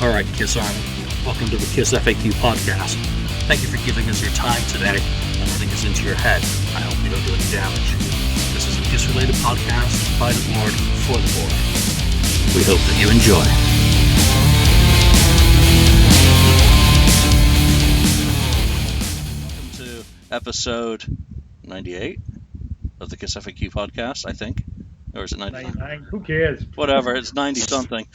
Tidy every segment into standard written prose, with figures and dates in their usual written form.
Alright, KISS Army, welcome to the KissFAQ podcast. Thank you for giving us your time today and letting us into your head. I hope we don't do any damage. This is a KISS-related podcast by the board, for the board. We hope that you enjoy. Welcome to episode 98 of the KissFAQ podcast, I think. Or is it 99? Who cares? Whatever, it's 90-something.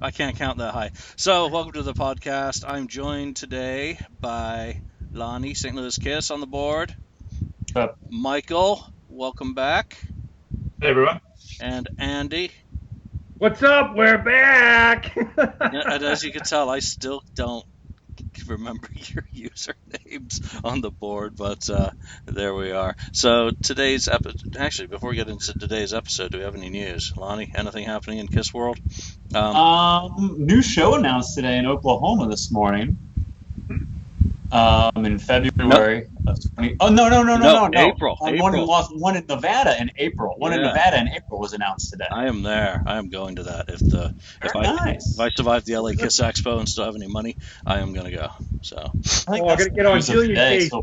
I can't count that high. So, welcome to the podcast. I'm joined today by Lonnie, St. Louis Kiss on the board. Michael, welcome back. Hey, everyone. And Andy. What's up? We're back! And as you can tell, I still don't remember your usernames on the board, but there we are. So today's episode, actually, before we get into today's episode, do we have any news? Lonnie, anything happening in KISS World? New show announced today in Oklahoma this morning. In February of 20. Oh no! April. One in Nevada in April. One in Nevada in April was announced today. I am there. I am going to that. If I survive the LA Kiss Expo and still have any money, I am going to go. So. I'm going to get on Julian's case. So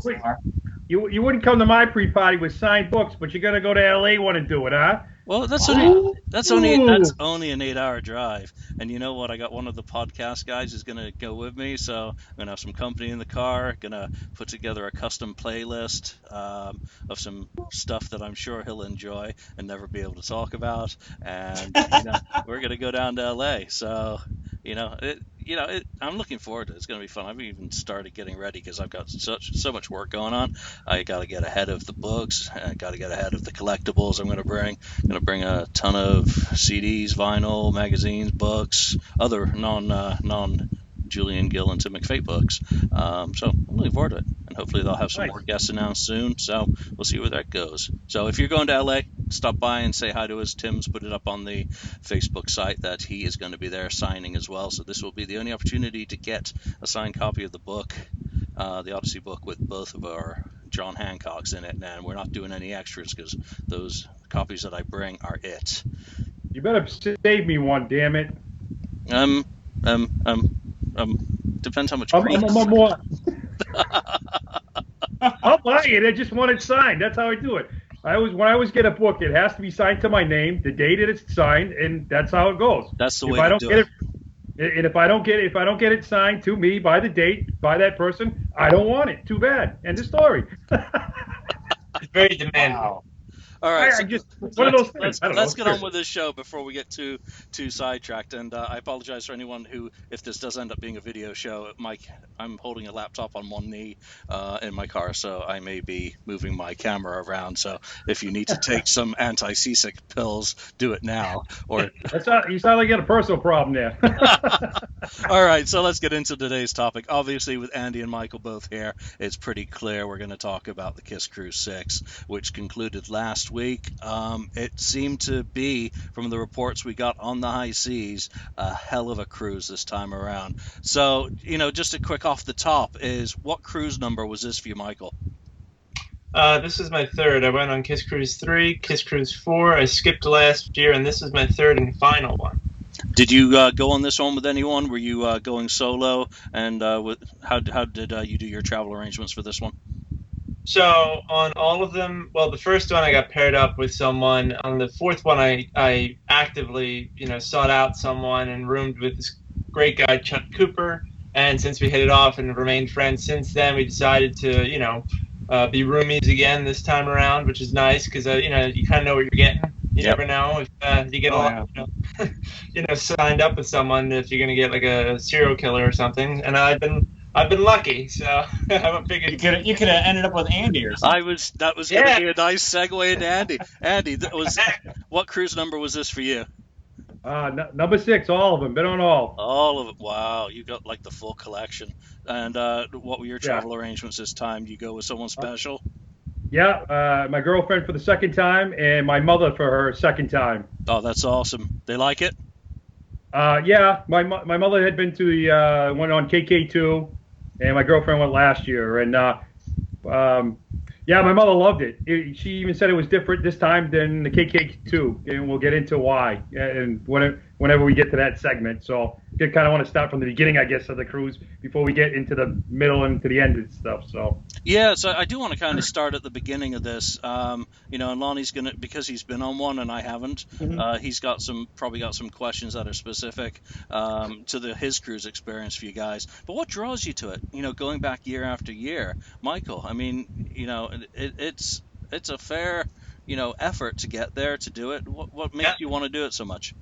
you wouldn't come to my pre-party with signed books, but you're going to go to LA want to do it, huh? Well, that's only an 8-hour drive, and you know what? I got one of the podcast guys who's gonna go with me, so I'm gonna have some company in the car. Gonna put together a custom playlist of some stuff that I'm sure he'll enjoy and never be able to talk about, and we're gonna go down to LA. So I'm looking forward to it. It's going to be fun. I've even started getting ready because I've got so much work going on. I got to get ahead of the books. I got to get ahead of the collectibles I'm going to bring. I'm going to bring a ton of CDs, vinyl, magazines, books, other non-Julian Gill and Tim McFate books. So I'm looking forward to it. And hopefully they'll have some more guests announced soon. So we'll see where that goes. So if you're going to LA, stop by and say hi to us. Tim's put it up on the Facebook site that he is going to be there signing as well. So this will be the only opportunity to get a signed copy of the book, the Odyssey book, with both of our John Hancocks in it. And we're not doing any extras because those copies that I bring are it. You better save me one, damn it. Depends how much. I'll buy it. I just want it signed. That's how I do it. When I always get a book, it has to be signed to my name, the date it is signed, and that's how it goes. That's the way to do it. And if I don't get it signed to me by the date, by that person, I don't want it. Too bad. End of story. It's very demanding. Wow. All right, let's get on with with this show before we get too sidetracked. And I apologize for anyone who, if this does end up being a video show, I'm holding a laptop on one knee in my car, so I may be moving my camera around. So if you need to take some anti-seasick pills, do it now. Or you sound like you got a personal problem there. All right, so let's get into today's topic. Obviously, with Andy and Michael both here, it's pretty clear we're going to talk about the KISS Kruise VI, which concluded last week. It seemed to be, from the reports we got on the high seas, a hell of a cruise this time around. So, just a quick off the top is, what cruise number was this for you, Michael? This is my third. I went on KISS Kruise III, KISS Kruise IV. I skipped last year, and this is my third and final one. Did you go on this one with anyone? Were you going solo? And how did you do your travel arrangements for this one? So on all of them, well, the first one I got paired up with someone. On the fourth one, I actively, sought out someone and roomed with this great guy, Chuck Cooper. And since we hit it off and remained friends since then, we decided to, be roomies again this time around, which is nice because, you kind of know what you're getting. You never know if you get signed up with someone, if you're going to get like a serial killer or something. And I've been lucky, so I haven't figured. You could have ended up with Andy or something. That was going to be a nice segue into Andy. Andy, what cruise number was this for you? Number 6, all of them. Been on all. All of it. Wow, you got like the full collection. And what were your travel arrangements this time? Do you go with someone special? My girlfriend for the second time, and my mother for her second time. Oh, that's awesome. They like it? My mother had been to the went on KK2, and my girlfriend went last year, and my mother loved it. She even said it was different this time than the KK2, and we'll get into why. And whenever we get to that segment. So I kind of want to start from the beginning, I guess, of the cruise before we get into the middle and to the end and stuff. So yeah, so I do want to kind of start at the beginning of this. And Lonnie's gonna, because he's been on one and I haven't. He's probably got some questions that are specific to his cruise experience for you guys. But what draws you to it? Going back year after year, Michael. I mean, it's a fair effort to get there, to do it. What makes you want to do it so much?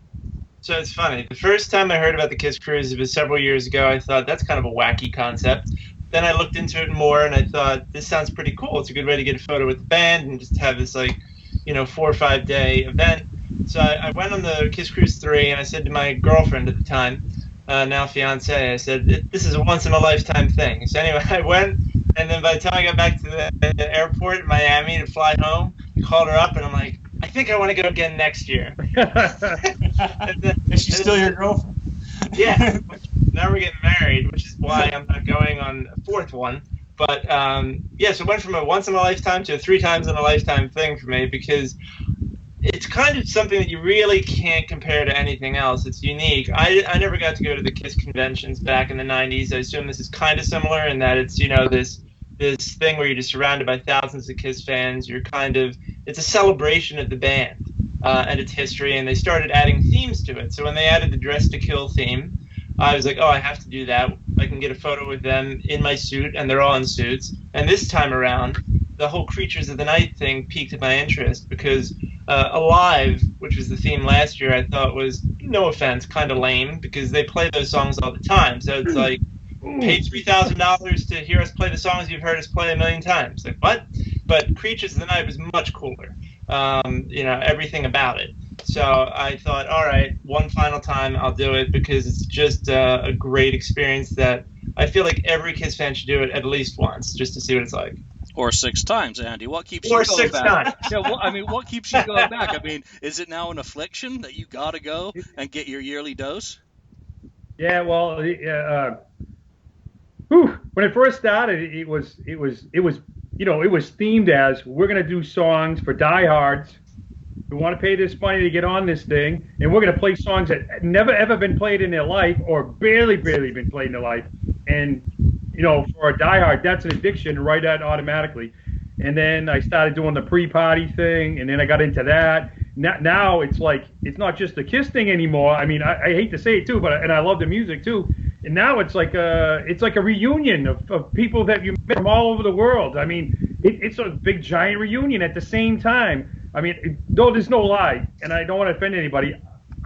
So it's funny. The first time I heard about the KISS Cruise, it was several years ago. I thought that's kind of a wacky concept. Then I looked into it more, and I thought this sounds pretty cool. It's a good way to get a photo with the band and just have this 4 or 5 day event. So I went on the KISS Cruise 3, and I said to my girlfriend at the time, now fiance, I said, this is a once in a lifetime thing. So anyway, I went, and then by the time I got back to the airport in Miami to fly home, I called her up, and I'm like, I think I want to go again next year. Is she still your girlfriend? Yeah. Now we're getting married, which is why I'm not going on a fourth one. But so it went from a once in a lifetime to a 3 times in a lifetime thing for me, because it's kind of something that you really can't compare to anything else. It's unique. I never got to go to the KISS conventions back in the 90s. I assume this is kind of similar in that it's, this thing where you're just surrounded by thousands of KISS fans. It's a celebration of the band and its history, and they started adding themes to it. So when they added the Dress to Kill theme, I was like, oh, I have to do that. I can get a photo with them in my suit, and they're all in suits. And this time around, the whole Creatures of the Night thing piqued my interest, because Alive, which was the theme last year, I thought was, no offense, kind of lame, because they play those songs all the time. So it's like, pay $3,000 to hear us play the songs you've heard us play a million times. Like, what? But Creatures of the Night was much cooler. Everything about it. So I thought, all right, one final time I'll do it, because it's just a great experience that I feel like every KISS fan should do it at least once, just to see what it's like. Or 6 times, Andy. What keeps you going back? Yeah, what keeps you going back? I mean, is it now an affliction that you got to go and get your yearly dose? Yeah, well, when it first started, it was themed as, we're going to do songs for diehards who want to pay this money to get on this thing, and we're going to play songs that never ever been played in their life, or barely been played in their life. And for a diehard, that's an addiction right out automatically. And then I started doing the pre-party thing, and then I got into that. Now it's like, it's not just the KISS thing anymore. I mean, I hate to say it too, and I love the music too. And now it's like a reunion of people that you met from all over the world. I mean, it's a big giant reunion at the same time. I mean, though there's no lie, and I don't want to offend anybody,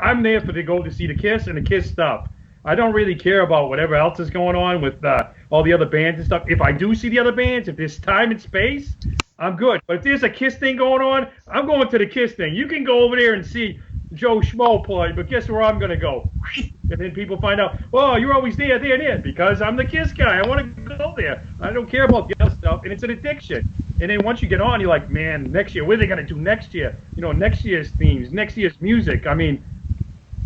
I'm there to go to see the KISS and the KISS stuff. I don't really care about whatever else is going on with all the other bands and stuff. If I do see the other bands, if there's time and space, I'm good. But if there's a KISS thing going on, I'm going to the KISS thing. You can go over there and see Joe Schmo play, but guess where I'm going to go? And then people find out, oh, you're always there, because I'm the KISS guy. I want to go there. I don't care about the other stuff, and it's an addiction. And then once you get on, you're like, man, next year, what are they going to do next year? Next year's themes, next year's music. I mean,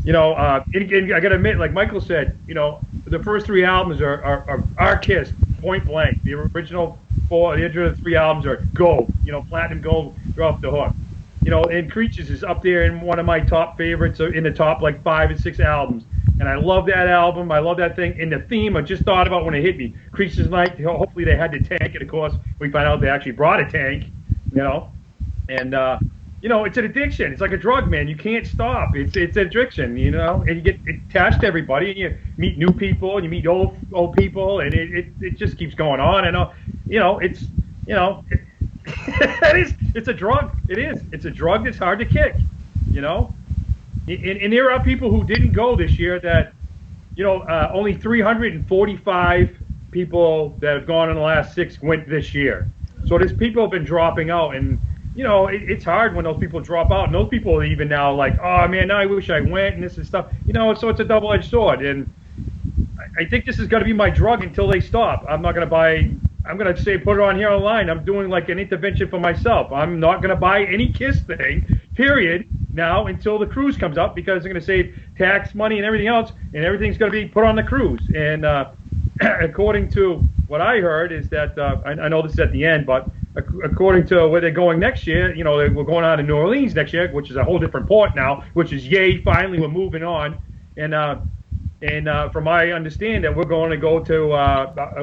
I got to admit, like Michael said, the first 3 albums are KISS, point blank. The original 3 albums are gold, platinum gold, you're off the hook. And Creatures is up there in one of my top favorites, in the top 5 and 6 albums. And I love that album. I love that thing. And the theme, I just thought about when it hit me. Creatures Night, hopefully they had the tank. And, of course, we found out they actually brought a tank, And, it's an addiction. It's like a drug, man. You can't stop. It's an addiction, And you get attached to everybody. And you meet new people. And you meet old people. And it just keeps going on. And, it's a drug. It is. It's a drug that's hard to kick, And there are people who didn't go this year that, only 345 people that have gone in the last 6 went this year. So there's people have been dropping out, and it's hard when those people drop out, and those people are even now like, oh man, now I wish I went, and this is stuff, so it's a double-edged sword, and I think this is going to be my drug until they stop. I'm not going to buy. I'm going to say put it on here online. I'm doing like an intervention for myself. I'm not going to buy any KISS thing, period, now until the cruise comes up, because they're going to save tax money and everything else, and everything's going to be put on the cruise. And according to what I heard is that, I know this is at the end, but according to where they're going next year, we're going on to New Orleans next year, which is a whole different port now, which is yay, finally we're moving on. And from my understanding, we're going to go to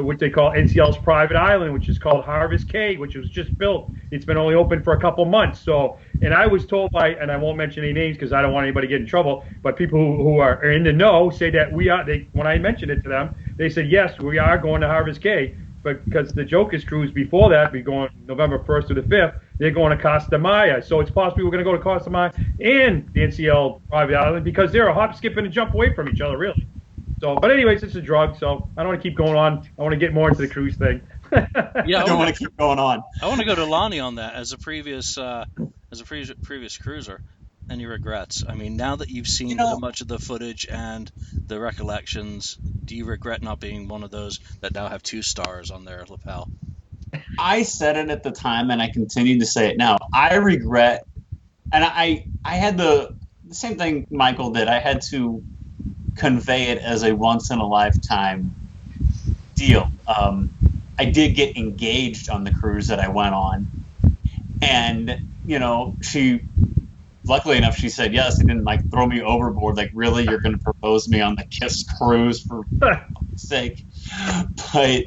what they call NCL's private island, which is called Harvest Cay, which was just built. It's been only open for a couple months. So, and I was told by, and I won't mention any names because I don't want anybody to get in trouble, but people who are in the know say that when I mentioned it to them, they said, yes, we are going to Harvest Cay. But because the Jokers cruise before that, be going November 1st to the 5th, they're going to Costa Maya. So it's possible we're going to go to Costa Maya and the NCL private island because they're a hop, skip, and a jump away from each other, really. So, but anyways, it's a drug, so I don't want to keep going on. I want to get more into the cruise thing. Yeah, I don't want to keep going on. I want to go to Lonnie on that as a previous cruiser. Any regrets? I mean, now that you've seen so much of the footage and the recollections, do you regret not being one of those that now have 2 stars on their lapel? I said it at the time, and I continue to say it now. I regret, and I had the same thing Michael did. I had to convey it as a once-in-a-lifetime deal. I did get engaged on the cruise that I went on, and luckily enough, she said yes. She didn't throw me overboard. Really, you're going to propose me on the KISS cruise for sake? But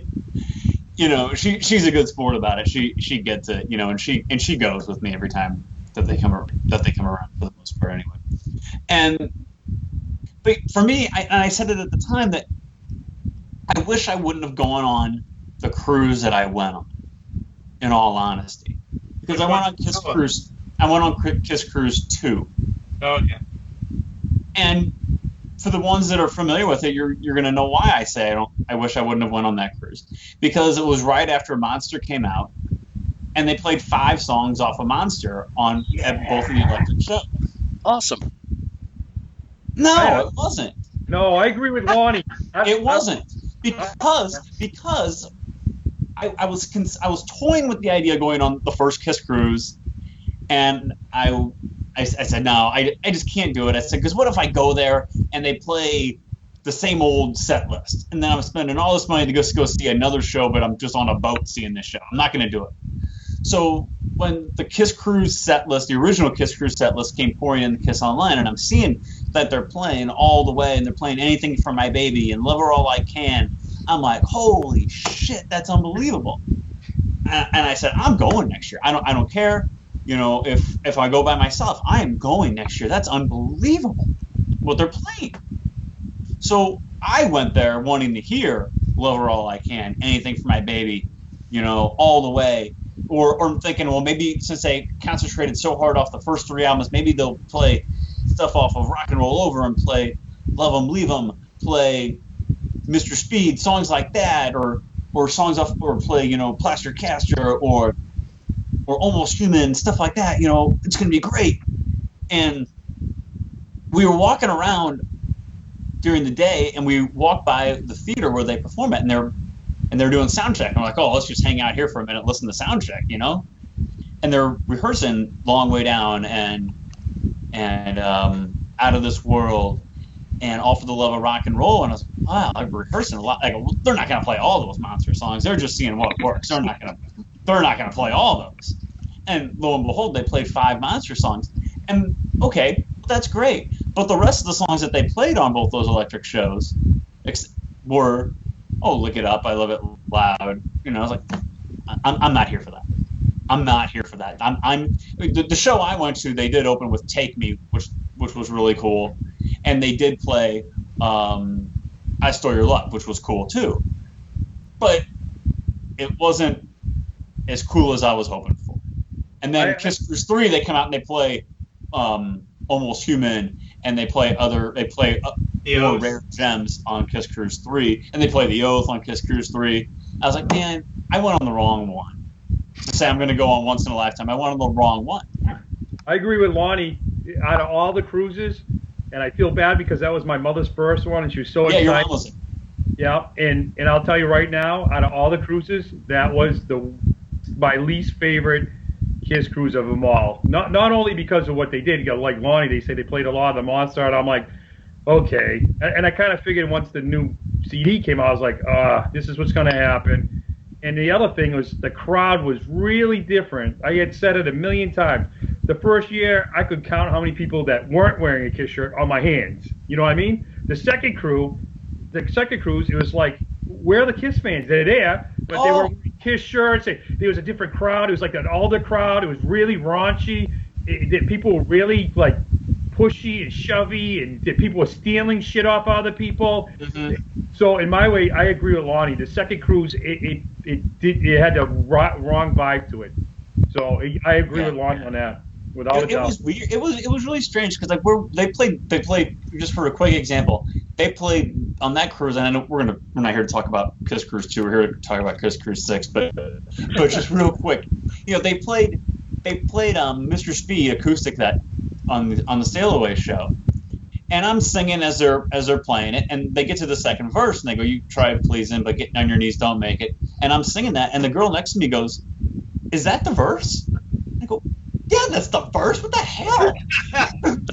she's a good sport about it. She gets it. And she goes with me every time that they come around for the most part anyway. But for me, I said it at the time that I wish I wouldn't have gone on the cruise that I went on. In all honesty, because I went on KISS Cruise. I went on KISS Cruise 2. Oh, yeah. And for the ones that are familiar with it, you're going to know why I say I wish I wouldn't have went on that cruise. Because it was right after Monster came out, and they played 5 songs off of Monster at both of the electric shows. Awesome. No, it wasn't. No, I agree with Lonnie. It wasn't. Because I was toying with the idea of going on the first KISS Cruise, and I said, no, I just can't do it. I said, because what if I go there and they play the same old set list, and then I'm spending all this money to go see another show, but I'm just on a boat seeing this show. I'm not going to do it. So when the KISS Cruise set list, the original KISS Cruise set list came pouring in the KISS Online, and I'm seeing that they're playing all the way, and they're playing Anything for My Baby and Love Her All I Can, I'm like, holy shit, that's unbelievable. And I said, I'm going next year. I don't care. If I go by myself, I am going next year. That's unbelievable what they're playing. So I went there wanting to hear Love Her All I Can, Anything for My Baby, all the way. Or I'm thinking, well, maybe since they concentrated so hard off the first 3 albums, maybe they'll play stuff off of Rock and Roll Over and play Love 'Em, Leave 'Em, play Mr. Speed, songs like that, or songs off, or play, Plaster Caster, or Almost Human, stuff like that. It's going to be great. And we were walking around during the day, and we walked by the theater where they perform it, and they're doing sound check. And we're like, oh, let's just hang out here for a minute, listen to sound check, And they're rehearsing Long Way Down and Out of This World and All for the Love of Rock and Roll. And I was like, wow, I'm rehearsing a lot. They're not going to play all those Monster songs. They're just seeing what works. They're not going to play all those. And lo and behold, they played 5 Monster songs. And okay, that's great. But the rest of the songs that they played on both those electric shows were, oh, Lick It Up, I Love It Loud. I was like, I'm not here for that. I'm not here for that. The show I went to, they did open with Take Me, which was really cool. And they did play I Stole Your Love, which was cool too. But it wasn't as cool as I was hoping for. And then KISS Cruise 3, they come out and they play Almost Human, and they play more rare gems on KISS Cruise 3, and they play The Oath on KISS Cruise 3. I was like, man, I went on the wrong one. To say I'm going to go on once in a lifetime, I went on the wrong one. I agree with Lonnie. Out of all the cruises, and I feel bad because that was my mother's first one, and she was so excited. Yeah, your mom was. Yeah, and I'll tell you right now, out of all the cruises, that was my least favorite KISS cruise of them all. Not only because of what they did, like Lonnie, they say they played a lot of the Monster, and I'm like, okay. And I kind of figured once the new CD came out, I was like, this is what's going to happen. And the other thing was the crowd was really different. I had said it a million times. The first year, I could count how many people that weren't wearing a KISS shirt on my hands. You know what I mean? The second cruise, it was like, where are the KISS fans? They're there, but they were wearing KISS shirts. There was a different crowd. It was like an older crowd. It was really raunchy. People were really like pushy and shovey, and people were stealing shit off other people. So in my way, I agree with Lonnie. The second cruise, it had the wrong vibe to it. So I agree with Lonnie on that. Without a doubt. It was weird. It was really strange because like they played just for a quick example. They played on that cruise, and I know we're not here to talk about KISS Kruise 2. We're here to talk about KISS Kruise 6. But just real quick, they played Mr. Speed acoustic that on the Sail Away show, and I'm singing as they're playing it, and they get to the second verse, and they go, "You try pleasing, but getting on your knees don't make it." And I'm singing that, and the girl next to me goes, "Is that the verse?" I go, "Yeah, that's the verse. What the hell? What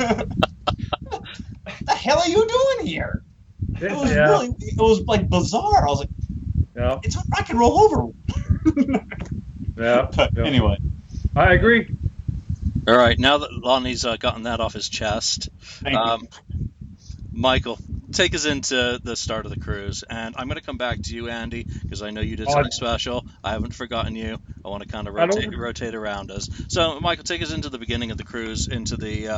the hell are you doing here?" It was like bizarre. I was like, it's a rock and roll over. But anyway, I agree. All right, now that Lonnie's gotten that off his chest, Michael, take us into the start of the cruise. And I'm going to come back to you, Andy, because I know you did something special. I haven't forgotten you. I want to kind of rotate around us. So, Michael, take us into the beginning of the cruise, into the,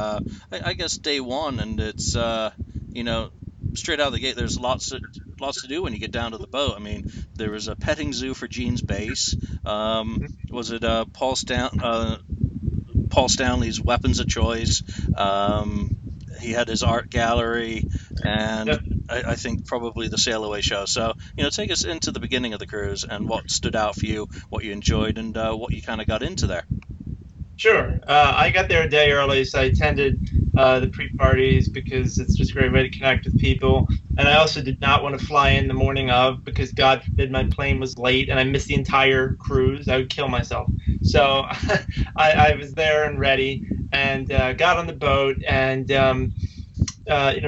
I guess, day one. And it's, straight out of the gate, there's lots to do when you get down to the boat. I mean, there was a petting zoo for Gene's bass. Was it Paul Stanley's weapons of choice? He had his art gallery, and I think probably the Sail Away show. So, take us into the beginning of the cruise and what stood out for you, what you enjoyed, and what you kind of got into there. Sure. I got there a day early, so I attended the pre-parties because it's just a great way to connect with people. And I also did not want to fly in the morning of because, God forbid, my plane was late and I missed the entire cruise. I would kill myself. So I was there and ready and got on the boat. And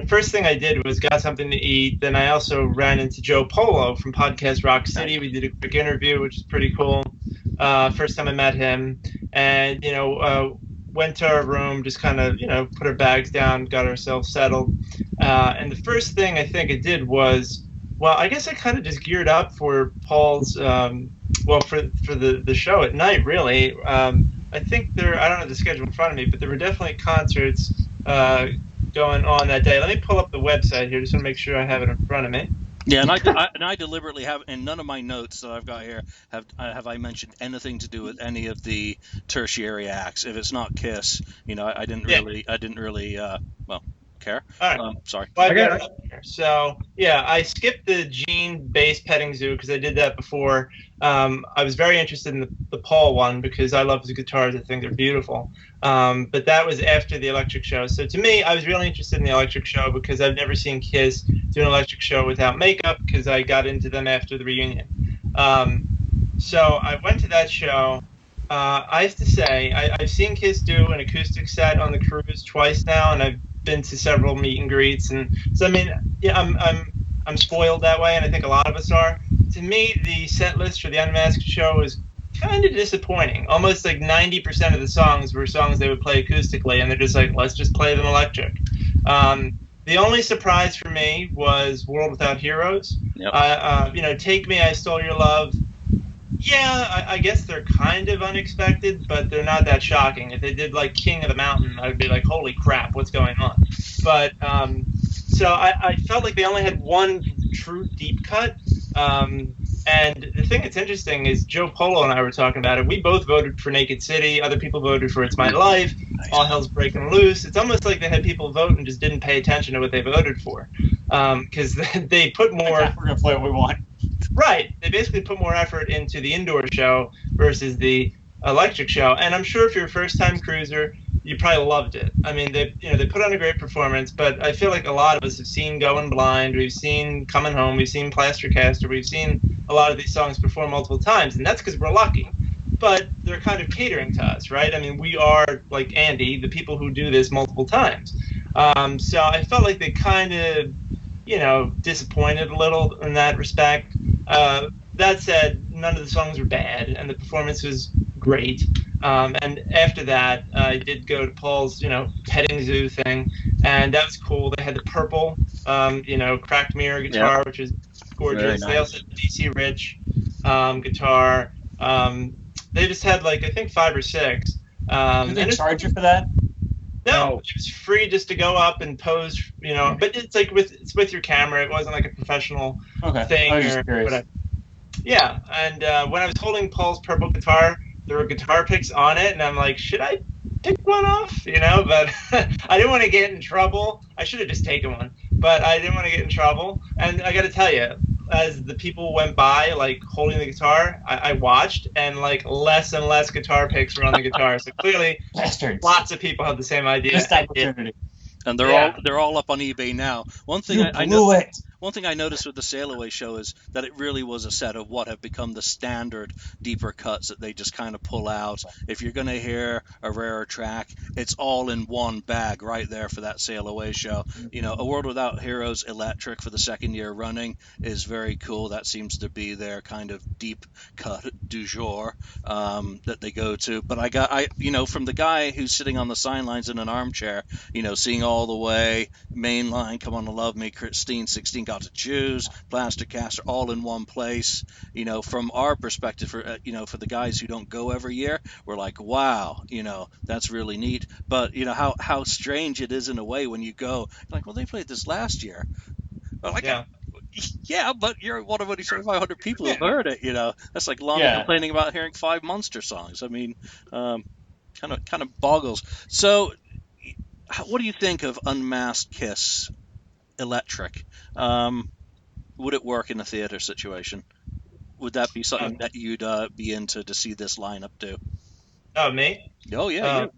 first thing I did was got something to eat. Then I also ran into Joe Polo from Podcast Rock City. We did a quick interview, which is pretty cool. First time I met him, and went to our room, just kind of put our bags down, got ourselves settled. And the first thing I think I did was, I guess I kind of just geared up for Paul's, for the show at night. Really, I think I don't have the schedule in front of me, but there were definitely concerts going on that day. Let me pull up the website here just to make sure I have it in front of me. Yeah, and I deliberately have, in none of my notes that I've got here, have I mentioned anything to do with any of the tertiary acts. If it's not KISS, I didn't really care. All right. Sorry. Well, I got it up here. So I skipped the Gene bass petting zoo because I did that before. I was very interested in the Paul one because I love his guitars. I think they're beautiful. But that was after the electric show. So to me, I was really interested in the electric show because I've never seen KISS do an electric show without makeup because I got into them after the reunion. So I went to that show. I have to say, I've seen KISS do an acoustic set on the cruise twice now, and I've been to several meet and greets, and so I mean, I'm spoiled that way, and I think a lot of us are. To me, the set list for the Unmasked show was kind of disappointing. Almost like 90% of the songs were songs they would play acoustically, and they're just like, let's just play them electric. The only surprise for me was World Without Heroes. Yep. Take Me, I Stole Your Love. Yeah, I guess they're kind of unexpected, but they're not that shocking. If they did like King of the Mountain, I'd be like, holy crap, what's going on? But so I felt like they only had one true deep cut. And the thing that's interesting is Joe Polo and I were talking about it. We both voted for Naked City. Other people voted for It's My Life. All Hell's Breaking Loose. It's almost like they had people vote and just didn't pay attention to what they voted for. Because they put more... We're going to play what we want. Right. They basically put more effort into the indoor show versus the electric show. And I'm sure if you're a first-time cruiser, you probably loved it. I mean, they put on a great performance, but I feel like a lot of us have seen Going Blind, we've seen Coming Home, we've seen Plastercaster, we've seen a lot of these songs perform multiple times, and that's because we're lucky. But they're kind of catering to us, right? I mean, we are, like Andy, the people who do this multiple times. So I felt like they kind of, disappointed a little in that respect. That said, none of the songs were bad, and the performance was great. And after that, I did go to Paul's, petting zoo thing, and that was cool. They had the purple, cracked mirror guitar, which is gorgeous. Very They nice. also had the DC Rich guitar. They just had I think 5 or 6. Did they charge you for that? No, it was free just to go up and pose, But it's it's with your camera. It wasn't like a professional thing I was just or curious. whatever. Yeah, and when I was holding Paul's purple guitar, there were guitar picks on it, and I'm like, should I pick one off? But I didn't want to get in trouble. I should have just taken one, but I didn't want to get in trouble. And I got to tell you, as the people went by, holding the guitar, I watched, and less and less guitar picks were on the guitar. So clearly, Bastards. lots of people have the same idea. Missed opportunity. And they're all up on eBay now. One thing I know. it. One thing I noticed with the Sail Away show is that it really was a set of what have become the standard deeper cuts that they just kind of pull out. If you're going to hear a rarer track, it's all in one bag right there for that Sail Away show. A World Without Heroes Electric for the second year running is very cool. That seems to be their kind of deep cut du jour that they go to. But I from the guy who's sitting on the sidelines in an armchair, seeing all the way, Mainline, Come On and Love Me, Christine 16 Got to Choose, Plastercaster, all in one place. From our perspective, for the guys who don't go every year, we're like, wow, that's really neat. But how strange it is in a way when you go, like, well, they played this last year. Well, yeah, but you're one of only 2,500 people who've heard it. That's like Lonnie complaining about hearing 5 Monster songs. I mean, kind of boggles. So, what do you think of Unmasked Kiss Electric? Would it work in a theater situation? Would that be something that you'd be into to see this lineup do? Oh, me? Oh, yeah, you.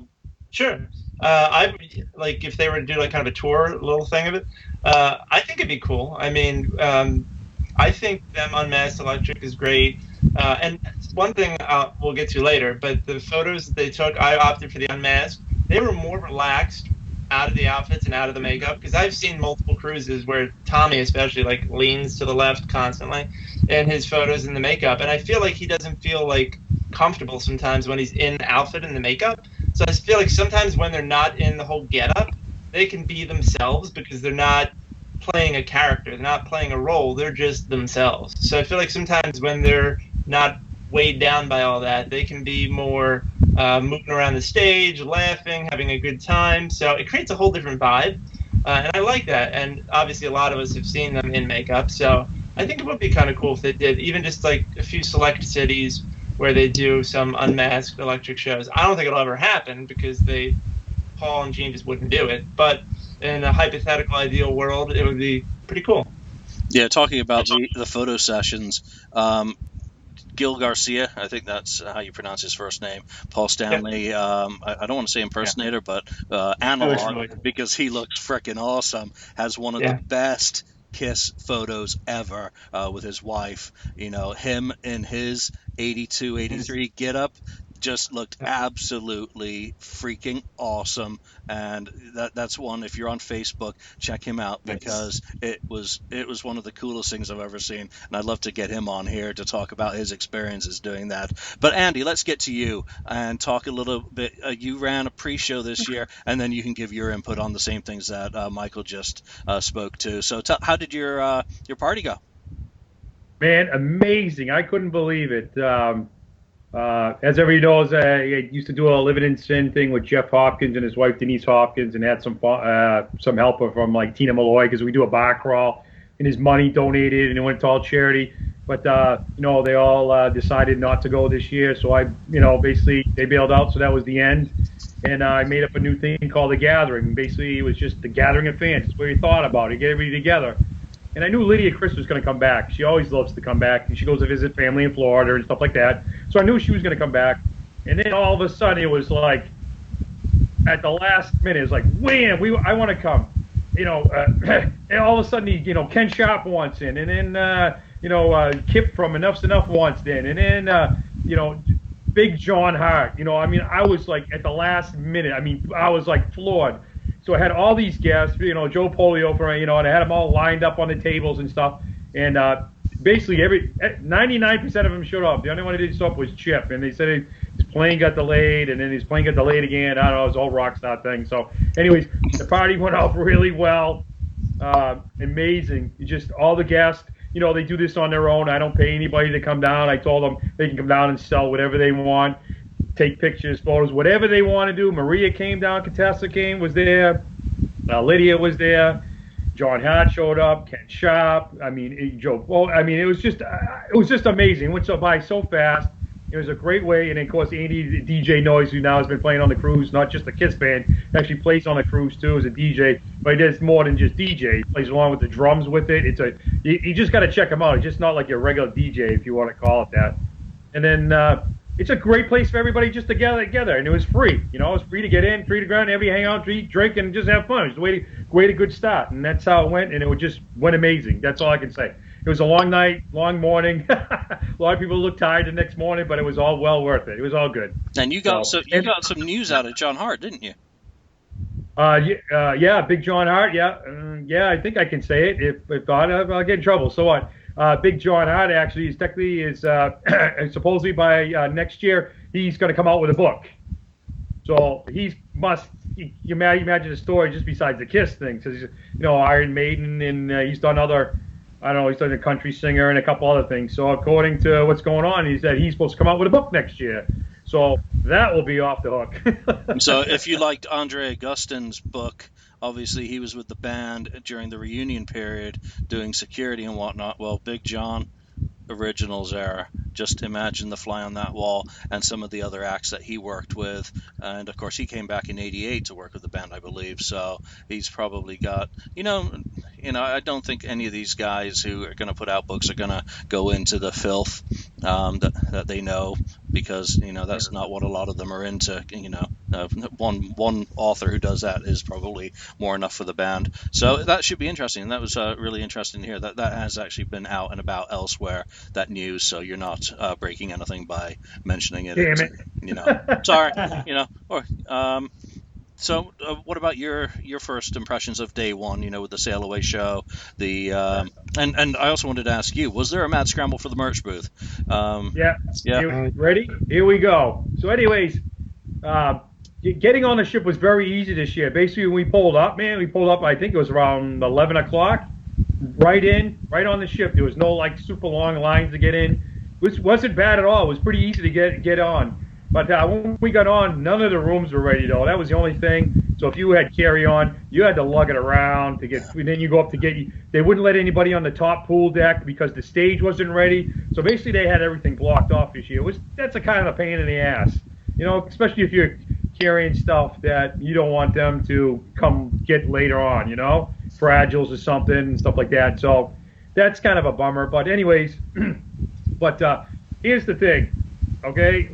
Sure. I if they were to do kind of a tour little thing of it. I think it'd be cool. I mean, I think them Unmasked Electric is great. And one thing we'll get to later, but the photos that they took, I opted for the unmasked. They were more relaxed out of the outfits and out of the makeup, because I've seen multiple cruises where Tommy especially leans to the left constantly in his photos in the makeup, and I feel like he doesn't feel comfortable sometimes when he's in the outfit and the makeup. So I feel like sometimes when they're not in the whole getup, they can be themselves because they're not playing a character, they're not playing a role, they're just themselves. So I feel like sometimes when they're not weighed down by all that, they can be more moving around the stage, laughing, having a good time. So it creates a whole different vibe, and I like that. And obviously a lot of us have seen them in makeup, so I think it would be kind of cool if they did even just a few select cities where they do some unmasked electric shows. I don't think it'll ever happen because Paul and Gene just wouldn't do it, but in a hypothetical ideal world, it would be pretty cool. Yeah, talking about the photo sessions, Gil Garcia, I think that's how you pronounce his first name, Paul Stanley, I don't want to say impersonator, but analog, because he looks freaking awesome, has one of the best Kiss photos ever with his wife. Him in his 82, 83 get-up just looked absolutely freaking awesome, and that's one, if you're on Facebook, check him out, because it was one of the coolest things I've ever seen, and I'd love to get him on here to talk about his experiences doing that. But Andy, let's get to you and talk a little bit. You ran a pre-show this year, and then you can give your input on the same things that Michael just spoke to. So how did your party go? Man, amazing. I couldn't believe it. As everybody knows, I used to do a Living in Sin thing with Jeff Hopkins and his wife Denise Hopkins, and had some help from Tina Malloy, because we do a bar crawl, and his money donated and it went to all charity. But they all decided not to go this year, so I basically they bailed out, so that was the end. And I made up a new thing called The Gathering. Basically, it was just the gathering of fans. It's what we thought about it, get everybody together. And I knew Lydia Chris was going to come back. She always loves to come back. And she goes to visit family in Florida and stuff like that. So I knew she was going to come back. And then all of a sudden, it was at the last minute, it's wham, I want to come. And all of a sudden, Ken Sharp wants in. And then, Kip from Enough's Enough wants in. And then, Big John Hart. I was at the last minute. I was floored. So I had all these guests, Joe Polio, and I had them all lined up on the tables and stuff. And basically 99% of them showed up. The only one that didn't show up was Chip, and they said his plane got delayed, and then his plane got delayed again. I don't know, it was all rock star thing. So, anyways, the party went off really well. Amazing. Just all the guests, you know, they do this on their own. I don't pay anybody to come down. I told them they can come down and sell whatever they want, take pictures, photos, whatever they want to do. Maria came down, Contessa was there, Lydia was there, John Hart showed up, Ken Sharp. I mean, Joe. Well, I mean, it was just amazing. It went by so fast. It was a great way, and of course, Andy, the DJ Noise, who now has been playing on the cruise, not just the KISS band, actually plays on the cruise too as a DJ, but he does more than just DJ. He plays along with the drums with it. You just got to check him out. It's just not like your regular DJ, if you want to call it that. And then it's a great place for everybody just to gather together, and it was free. You know, it was free to get in, free to go out, everybody hang out, eat, drink, and just have fun. It was a good start, and that's how it went, and it just went amazing. That's all I can say. It was a long night, long morning. A lot of people looked tired the next morning, but it was all well worth it. It was all good. And you got some news out of John Hart, didn't you? Yeah, Big John Hart. Yeah, I think I can say it. If not, I'll get in trouble. So what? Big John Hart actually is supposedly by next year he's going to come out with a book. So you imagine the story just besides the KISS thing. So he's, Iron Maiden, and he's done other. I don't know, he's done a country singer and a couple other things. So according to what's going on, he said he's supposed to come out with a book next year. So that will be off the hook. So if you liked Andre Augustin's book, obviously he was with the band during the reunion period doing security and whatnot. Well, Big John Originals era. Just imagine the fly on that wall and some of the other acts that he worked with. And, of course, he came back in 88 to work with the band, I believe. So he's probably got, I don't think any of these guys who are going to put out books are going to go into the filth that they know, because, that's not what a lot of them are into. One author who does that is probably more enough for the band. So that should be interesting. And that was really interesting to hear that has actually been out and about elsewhere, that news. So you're not breaking anything by mentioning it. Damn it. Sorry. So what about your first impressions of day one, with the Sail Away show? And I also wanted to ask you, was there a mad scramble for the merch booth? Yeah. Ready? Here we go. So anyways, getting on the ship was very easy this year. Basically, when we pulled up, I think it was around 11 o'clock, right on the ship. There was no super long lines to get in. Which wasn't bad at all. It was pretty easy to get on. But when we got on, none of the rooms were ready, though. That was the only thing. So if you had carry-on, you had to lug it around to get. And then you go up to get. They wouldn't let anybody on the top pool deck because the stage wasn't ready. So basically, they had everything blocked off this year. That's a kind of a pain in the ass, especially if you're carrying stuff that you don't want them to come get later on, fragiles or something and stuff like that. So that's kind of a bummer. But anyways. But here's the thing, okay?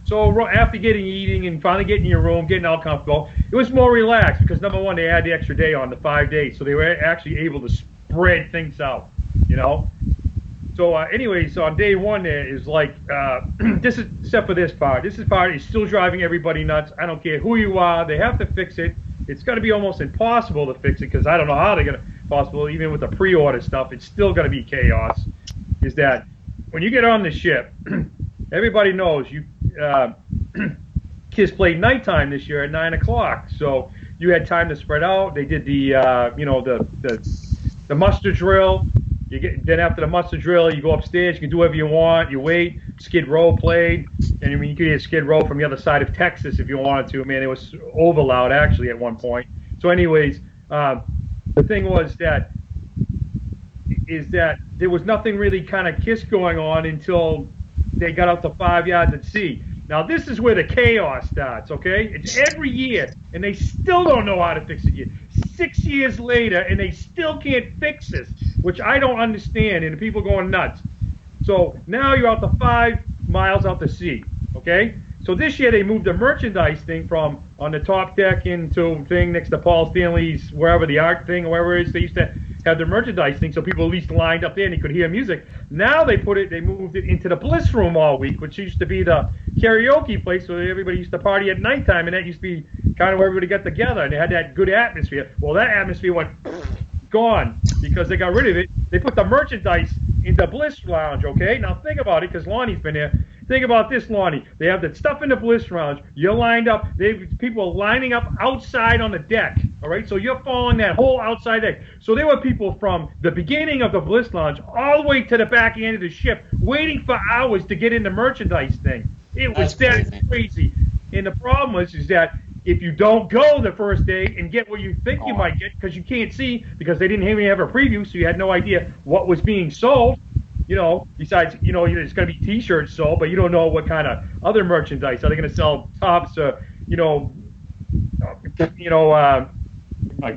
So after eating and finally getting in your room, getting all comfortable, it was more relaxed because, number one, they had the extra day on, the 5 days, so they were actually able to spread things out, So anyways, on day one there is this is, except for this part is still driving everybody nuts. I don't care who you are, they have to fix it. It's going to be almost impossible to fix it because I don't know how they're going to possible. Even with the pre-order stuff, it's still going to be chaos. Is that when you get on the ship, everybody knows you KISS played nighttime this year at 9 o'clock, so you had time to spread out. They did the muster drill. Then after the muster drill, you go upstairs. You can do whatever you want. You wait. Skid Row played, and you could hear Skid Row from the other side of Texas if you wanted to. Man, it was over loud actually at one point. So, anyways, the thing was that there was nothing really kind of KISS going on until they got out to 5 yards at sea. Now this is where the chaos starts. Okay, it's every year, and they still don't know how to fix it yet. 6 years later, and they still can't fix this, which I don't understand, and the people going nuts. So now you're out to 5 miles out to sea, okay? So this year they moved the merchandise thing from on the top deck into thing next to Paul Stanley's, wherever the art thing, or wherever it is, they used to have the merchandise thing so people at least lined up there and they could hear music. Now they moved it into the Bliss Room all week, which used to be the karaoke place where everybody used to party at nighttime, and that used to be kind of where everybody got together, and they had that good atmosphere. Well, that atmosphere went gone because they got rid of it They put the merchandise in the Bliss Lounge, okay? Now think about it, because Lonnie's been there. Think about this, Lonnie. They have the stuff in the Bliss Lounge. You're lined up. People lining up outside on the deck, all right? So you're following that whole outside deck. So there were people from the beginning of the Bliss Lounge all the way to the back end of the ship waiting for hours to get in the merchandise thing. It was that crazy. And the problem is that if you don't go the first day and get what you think you might get, because you can't see, because they didn't even have a preview, so you had no idea what was being sold. Besides, it's going to be T-shirts sold, but you don't know what kind of other merchandise. Are they going to sell tops, like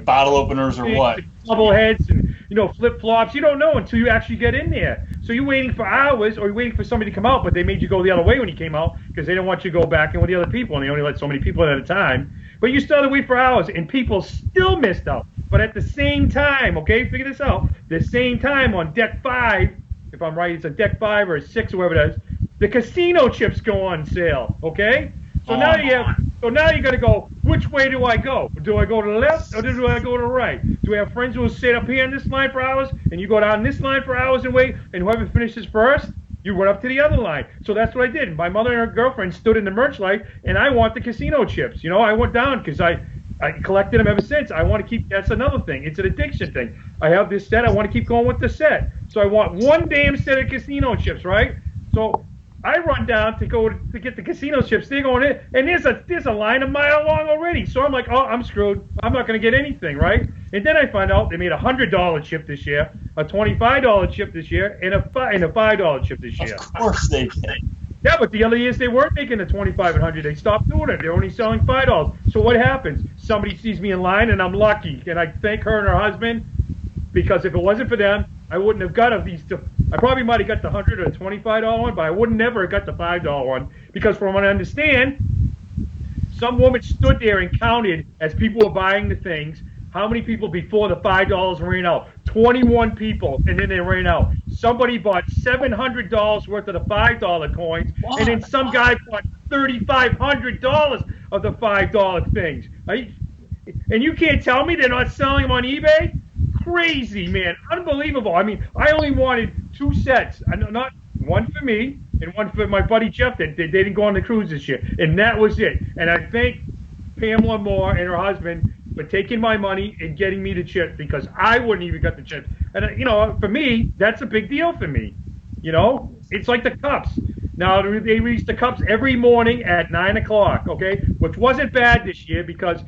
bottle openers or what? Bubble heads and, flip-flops. You don't know until you actually get in there. So you're waiting for hours, or you're waiting for somebody to come out, but they made you go the other way when you came out because they didn't want you to go back in with the other people, and they only let so many people in at a time. But you still had to wait for hours, and people still missed out. But at the same time, okay, figure this out, the same time on Deck 5, if I'm right, it's a Deck 5 or a 6 or whatever it is, the casino chips go on sale, okay? So now you got to go, which way do I go? Do I go to the left or do I go to the right? Do I have friends who will sit up here in this line for hours and you go down this line for hours and wait, and whoever finishes first, you run up to the other line. So that's what I did. My mother and her girlfriend stood in the merch light, and I want the casino chips. I went down because I collected them ever since. I want to keep, that's another thing. It's an addiction thing. I have this set. I want to keep going with the set. So I want one damn set of casino chips, right? So I run down to go to get the casino chips. They're going in, and there's a line a mile long already. So I'm like, oh, I'm screwed. I'm not going to get anything, right? And then I find out they made a $100 chip this year, a $25 chip this year, and a $5 chip this year. Of course they did. Yeah, but the other years they weren't making the 25 and 100. They stopped doing it. They're only selling $5. So what happens? Somebody sees me in line, and I'm lucky, and I thank her and her husband, because if it wasn't for them, I wouldn't have got these. I probably might have got the $100 or the $25 one, but I would never have got the $5 one, because from what I understand, some woman stood there and counted as people were buying the things, how many people before the $5 ran out. 21 people, and then they ran out. Somebody bought $700 worth of the $5 coins, and then some guy bought $3,500 of the $5 things. And you can't tell me they're not selling them on eBay? Crazy, man. Unbelievable. I mean, I only wanted 2 sets. Not one for me and one for my buddy Jeff that they didn't go on the cruise this year. And that was it. And I thank Pamela Moore and her husband for taking my money and getting me the chip, because I wouldn't even get the chip. And, for me, that's a big deal for me. It's like the cups. Now, they release the cups every morning at 9 o'clock, okay, which wasn't bad this year because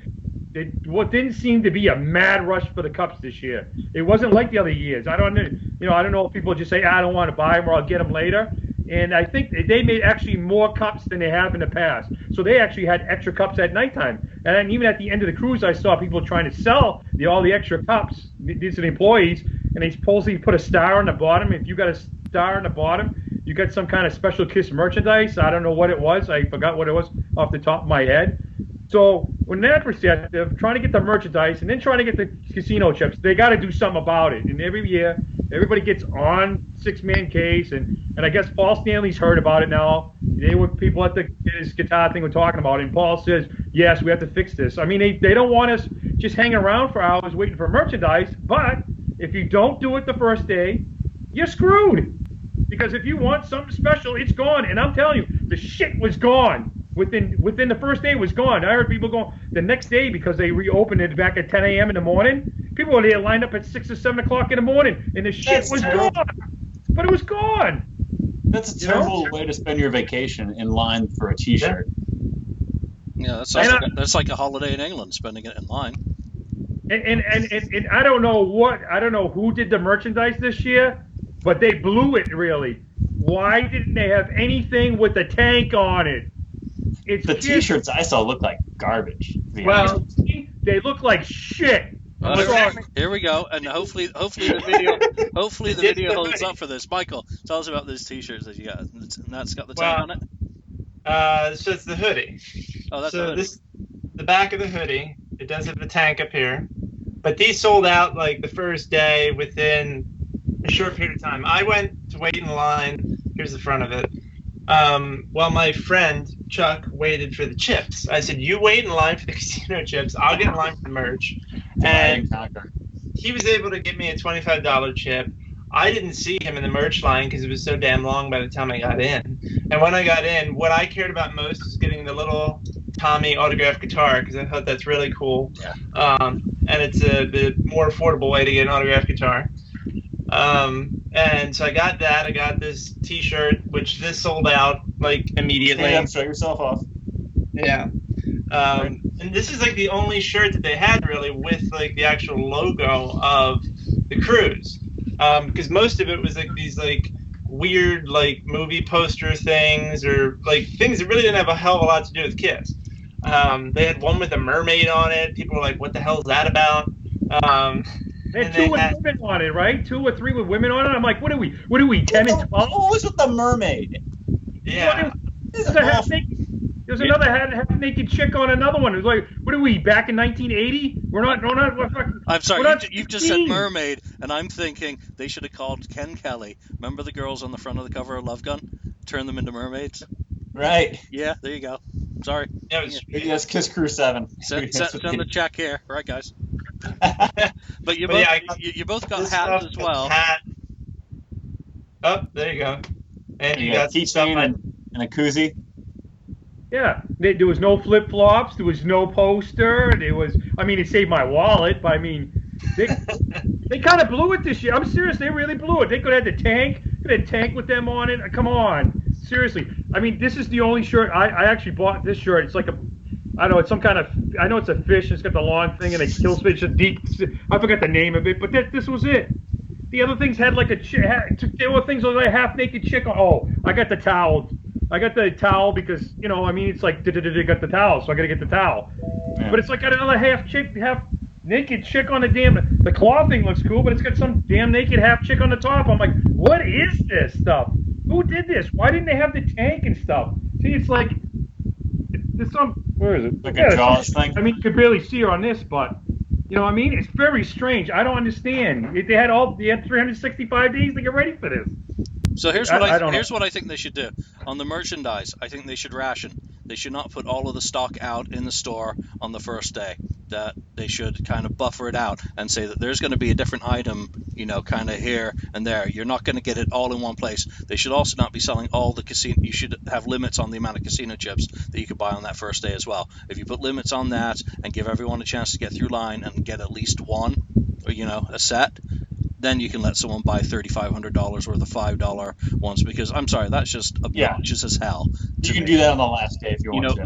what didn't seem to be a mad rush for the cups this year. It wasn't like the other years. I don't know if people just say, I don't want to buy them or I'll get them later. And I think they made actually more cups than they have in the past. So they actually had extra cups at nighttime. And then even at the end of the cruise, I saw people trying to sell all the extra cups. These are the employees, and they supposedly put a star on the bottom. If you got a star on the bottom, you got some kind of special KISS merchandise. I don't know what it was. I forgot what it was off the top of my head. So when that perspective, trying to get the merchandise and then trying to get the casino chips, they got to do something about it. And every year, everybody gets on 6-man case, and I guess Paul Stanley's heard about it now. They were people at his guitar thing were talking about it, and Paul says, yes, we have to fix this. I mean, they don't want us just hanging around for hours waiting for merchandise, but if you don't do it the first day, you're screwed. Because if you want something special, it's gone. And I'm telling you, the shit was gone. Within the first day, it was gone. I heard people going the next day because they reopened it back at 10 a.m. in the morning. People were there lined up at 6 or 7 o'clock in the morning, and the shit was gone. But it was gone. That's a terrible way to spend your vacation, in line for a T-shirt. Yeah, that's like a holiday in England, spending it in line. And I don't know who did the merchandise this year, but they blew it really. Why didn't they have anything with the tank on it? The T-shirts I saw look like garbage. Well, they look like shit. Here we go, and hopefully the video holds up for this. Michael, tell us about those T-shirts that you got. That's got the tag on it. So it's the hoodie. Oh, that's so the hoodie. The back of the hoodie. It does have the tank up here, but these sold out like the first day within a short period of time. I went to wait in line. Here's the front of it. While my friend Chuck waited for the chips. I said, you wait in line for the casino chips, I'll get in line for the merch. And he was able to get me a $25 chip. I didn't see him in the merch line because it was so damn long by the time I got in. And when I got in, what I cared about most was getting the little Tommy autographed guitar because I thought that's really cool. Yeah. And it's the more affordable way to get an autographed guitar. And so I got that. I got this T-shirt, which this sold out like immediately. Stand up, show yourself off. Yeah. And this is like the only shirt that they had really with like the actual logo of the cruise. Because most of it was like these like weird like movie poster things or like things that really didn't have a hell of a lot to do with KISS. They had one with a mermaid on it. People were like, "What the hell is that about?" They had two with women on it, right? 2 or 3 with women on it. I'm like, what are we, 10 and 12? What was with the mermaid? Yeah. There's another half-naked chick on another one. It was like, what are we, back in 1980? We're fucking... I'm sorry, you've just said mermaid, and I'm thinking they should have called Ken Kelly. Remember the girls on the front of the cover of Love Gun? Turn them into mermaids? Right. Yeah, there you go. Sorry. Yeah, Yes, KISS Kruise VII. Send the check here. Right, guys. But you both got hats as well. Hat. Oh, there you go. And you got keychain and a koozie. Yeah, there was no flip-flops. There was no poster. It saved my wallet, but I mean, they kind of blew it this year. I'm serious, they really blew it. They could have had the tank. Could have had tank with them on it. Come on, seriously. I mean, this is the only shirt I actually bought. This shirt. It's like it's some kind of. I know it's a fish. It's got the long thing and a kill fish. A deep. I forgot the name of it, but this was it. The other things had like there were things like a half-naked chick. Oh, I got the towel. I got the towel because, it's like, got the towel, so I got to get the towel. Yeah. But it's like got another half-naked chick on the claw thing looks cool, but it's got some damn naked half chick on the top. I'm like, what is this stuff? Who did this? Why didn't they have the tank and stuff? See, it's like, there's where is it? Like a Jaws thing? I mean, you could barely see her on this, but, it's very strange. I don't understand. They had 365 days to get ready for this. So here's what I think they should do. On the merchandise, I think they should ration. They should not put all of the stock out in the store on the first day. That they should kind of buffer it out and say that there's going to be a different item, kind of here and there. You're not going to get it all in one place. They should also not be selling all the casino. You should have limits on the amount of casino chips that you could buy on that first day as well. If you put limits on that and give everyone a chance to get through line and get at least one, or a set, then you can let someone buy $3,500 worth of $5 ones, because I'm sorry, that's just obnoxious as hell. You can do that on the last day if you want to.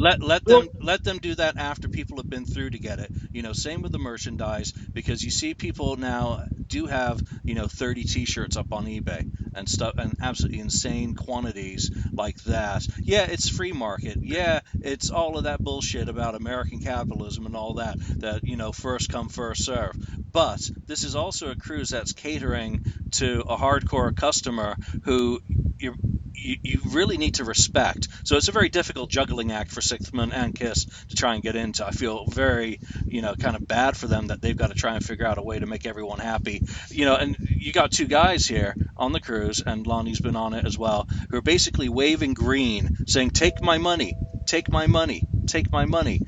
Let them do that after people have been through to get it. Same with the merchandise, because you see people now do have 30 T-shirts up on eBay and stuff, and absolutely insane quantities like that. Yeah, it's free market. Yeah, it's all of that bullshit about American capitalism and all that first come first serve. But this is also a cruise that's catering to a hardcore customer who you really need to respect. So it's a very difficult juggling act for Sixthman and KISS to try and get into. I feel very, kind of bad for them that they've got to try and figure out a way to make everyone happy. And you got 2 guys here on the cruise, and Lonnie's been on it as well, who are basically waving green, saying, "Take my money, take my money, take my money."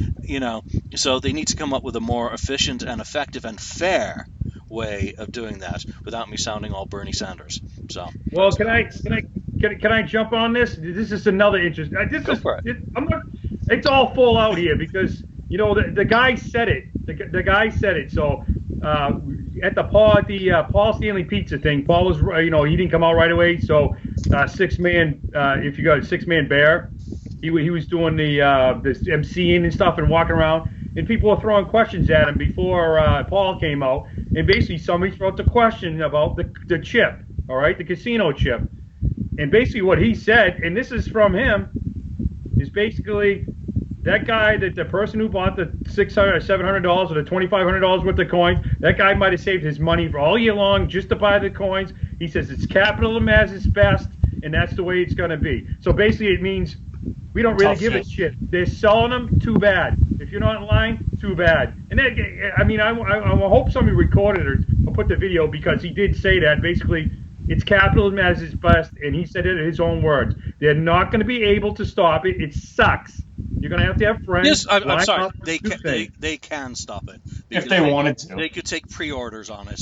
So they need to come up with a more efficient and effective and fair way of doing that without me sounding all Bernie Sanders. So, well, can I jump on this? This is another interest. It's all full out here because the guy said it. The guy said it. So at the Paul Stanley Pizza thing, Paul was he didn't come out right away. So 6-man, if you got a 6-man bear, he was doing this MCing and stuff and walking around. And people were throwing questions at him before Paul came out. And basically somebody threw out the question about the chip, all right, the casino chip. And basically what he said, and this is from him, is basically that guy, the person who bought the $600 or $700 or the $2,500 worth of coins, that guy might have saved his money for all year long just to buy the coins. He says it's capitalism at its best, and that's the way it's going to be. So basically it means we don't really give a shit. They're selling them, too bad. If you're not in line, too bad. And that, I hope somebody recorded or put the video, because he did say that. Basically, it's capitalism at its best, and he said it in his own words. They're not going to be able to stop it. It sucks. You're going to have friends. Yes, I'm sorry. They can stop it. If they wanted to. They could take pre-orders on it.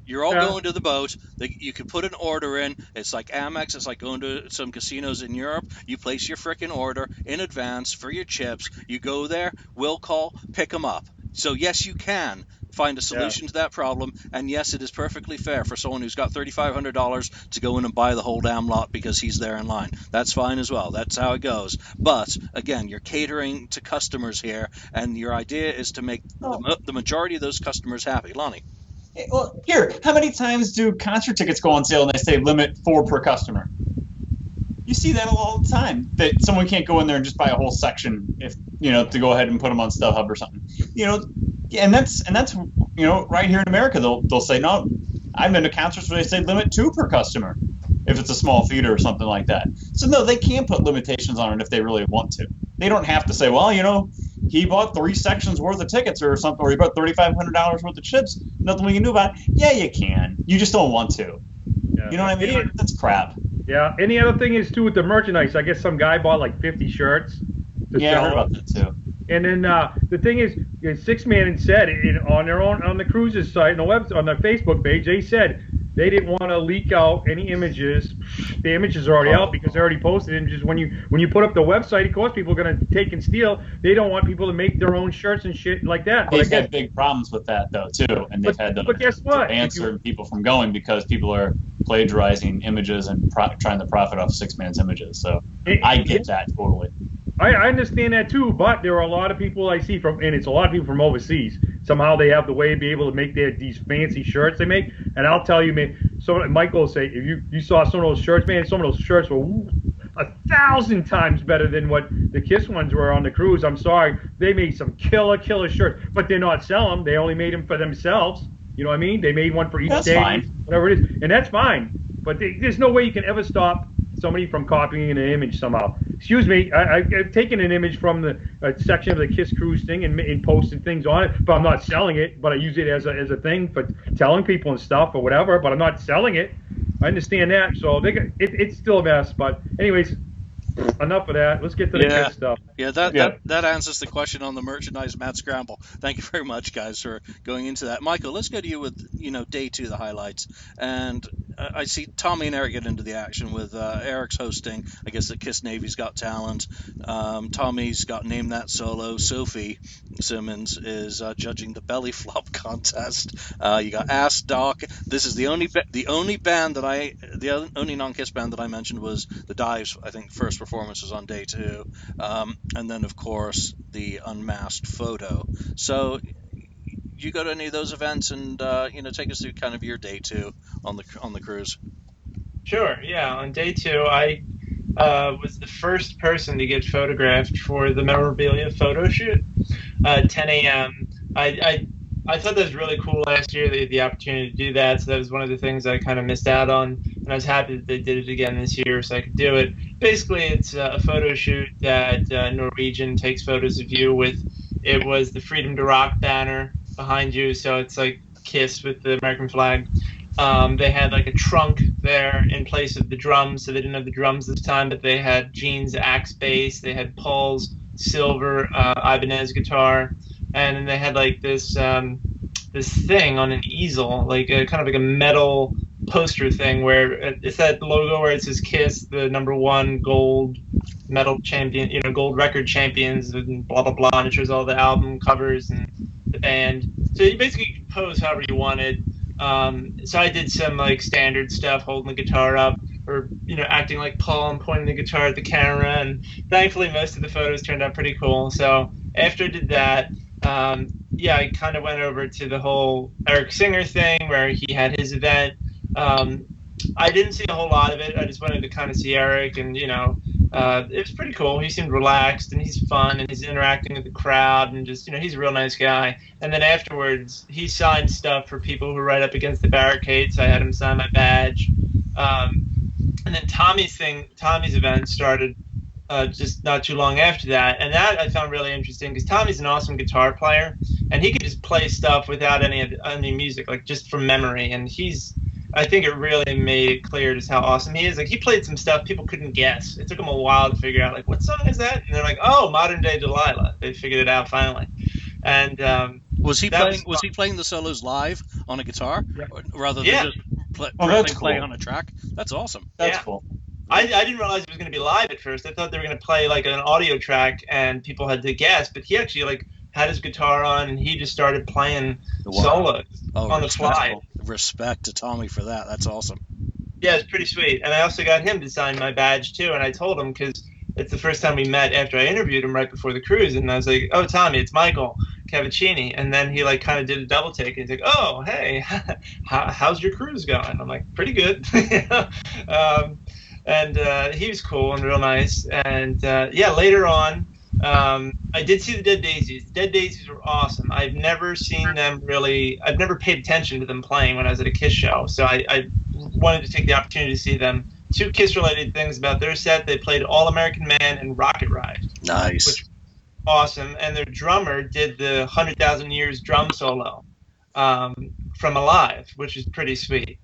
You're all Yeah. going to the boat. You can put an order in. It's like Amex. It's like going to some casinos in Europe. You place your frickin' order in advance for your chips. You go there. We'll call. Pick them up. So yes, you can find a solution to that problem. And yes, it is perfectly fair for someone who's got $3,500 to go in and buy the whole damn lot because he's there in line. That's fine as well. That's how it goes. But again, you're catering to customers here, and your idea is to make the majority of those customers happy. Lonnie. Well, here, how many times do concert tickets go on sale and they say limit 4 per customer? You see that all the time. That someone can't go in there and just buy a whole section if to go ahead and put them on StubHub or something. And that's right here in America they'll say no. I've been to concerts where they say limit 2 per customer if it's a small theater or something like that. So no, they can put limitations on it if they really want to. They don't have to say, well, he bought 3 sections worth of tickets or something, or he bought $3,500 worth of chips. Nothing we can do about it. Yeah, you can. You just don't want to. Yeah. You know what I mean? That's crap. Yeah. And the other thing is too with the merchandise. I guess some guy bought like 50 shirts. Yeah, I heard about that too. And then the thing is, Six Man said on the Cruises site, on the Facebook page, they said they didn't want to leak out any images. The images are already out because they already posted images. When you put up the website, of course, people are going to take and steal. They don't want people to make their own shirts and shit like that. They've had big problems with that though too, and they've had but guess what? to ban certain people from going because people are plagiarizing images and trying to profit off Six Man's images. So I get that totally. I understand that too, but there are a lot of people I see and it's a lot of people from overseas. Somehow they have the way to be able to make these fancy shirts they make. And I'll tell you, man, Michael will say, if you saw some of those shirts, man, some of those shirts were 1,000 times better than what the KISS ones were on the cruise. I'm sorry. They made some killer shirts, but they're not selling them. They only made them for themselves. You know what I mean? They made one for each day, fine. Whatever it is. And that's fine. But there's no way you can ever stop somebody from copying an image somehow. Excuse me, I've taken an image from the section of the KISS Cruise thing and posted things on it, but I'm not selling it, but I use it as a thing for telling people and stuff or whatever, but I'm not selling it. I understand that, so it's still a mess, but anyways, enough of that. Let's get to the KISS stuff. Yeah, that answers the question on the merchandise Matt Scramble. Thank you very much, guys, for going into that. Michael, let's go to you with day 2, the highlights. And I see Tommy and Eric get into the action with Eric's hosting. I guess the KISS Navy's Got Talent. Tommy's got Name That Solo. Sophie Simmons is judging the belly flop contest. You got Ask Doc. This is the only non-KISS band that I mentioned was the Dives. I think first performance was on day 2, and then of course the unmasked photo. So you go to any of those events and take us through kind of your day 2 on the cruise. Sure. Yeah. On day 2, I was the first person to get photographed for the memorabilia photo shoot at 10 a.m. I thought that was really cool last year. They had the opportunity to do that, so that was one of the things I kind of missed out on, and I was happy that they did it again this year so I could do it. Basically, it's a photo shoot that Norwegian takes photos of you with. It was the Freedom to Rock banner behind you, so it's like KISS with the American flag. They had like a trunk there in place of the drums, so they didn't have the drums this time, but they had Gene's axe bass, they had Paul's silver Ibanez guitar, and then they had like this thing on an easel, like kind of like a metal poster thing where it's that logo where it says KISS, the #1 gold metal champion, gold record champions, and blah blah blah, and it shows all the album covers and the band. So you basically could pose however you wanted. So I did some like standard stuff, holding the guitar up, or acting like Paul and pointing the guitar at the camera. And thankfully, most of the photos turned out pretty cool. So after I did that, I kind of went over to the whole Eric Singer thing where he had his event. I didn't see a whole lot of it. I just wanted to kind of see Eric, and it was pretty cool. He seemed relaxed, and he's fun, and he's interacting with the crowd, and just he's a real nice guy. And then afterwards, he signed stuff for people who were right up against the barricades. I had him sign my badge. And then Tommy's event started just not too long after that, and that I found really interesting because Tommy's an awesome guitar player, and he could just play stuff without any music, like just from memory. And I think it really made it clear just how awesome he is. Like, he played some stuff people couldn't guess. It took them a while to figure out, like, what song is that? And they're like, oh, Modern Day Delilah. They figured it out finally. And Was he That playing? was Was he playing the solos live on a guitar, Yep. rather than Yeah. just that's play cool. on a track? That's awesome. That's Yeah. cool. I didn't realize it was going to be live at first. I thought they were going to play like an audio track and people had to guess, but he actually like had his guitar on and he just started playing solos on the fly. Respect to Tommy for that. That's awesome. Yeah, it's pretty sweet. And I also got him to sign my badge too. And I told him because it's the first time we met after I interviewed him right before the cruise. And I was like, "Oh, Tommy, it's Michael Cavaccini." And then he like kind of did a double take. And he's like, "Oh, hey, how's your cruise going?" I'm like, "Pretty good." And he was cool and real nice. And yeah, later on, I did see the Dead Daisies. The Dead Daisies were awesome. I've never seen them really. I've never paid attention to them playing when I was at a KISS show. So I wanted to take the opportunity to see them. Two KISS-related things about their set. They played All American Man and Rocket Ride. Nice. Which was awesome. And their drummer did the 100,000 Years drum solo from Alive, which is pretty sweet.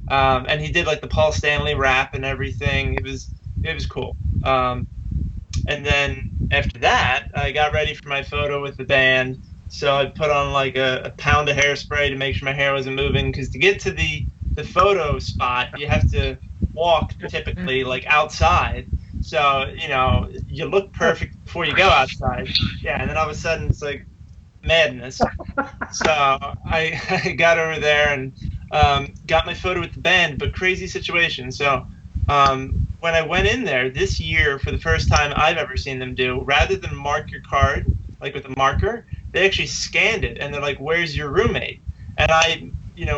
And he did like the Paul Stanley rap and everything. It was cool. And then after that, I got ready for my photo with the band. So I put on like a pound of hairspray to make sure my hair wasn't moving. Because to get to the photo spot, you have to walk typically like outside. So, you look perfect before you go outside. Yeah, and then all of a sudden it's like madness. So I got over there and got my photo with the band, but crazy situation. So when I went in there this year for the first time I've ever seen them do, rather than mark your card like with a marker, they actually scanned it and they're like, "Where's your roommate?" And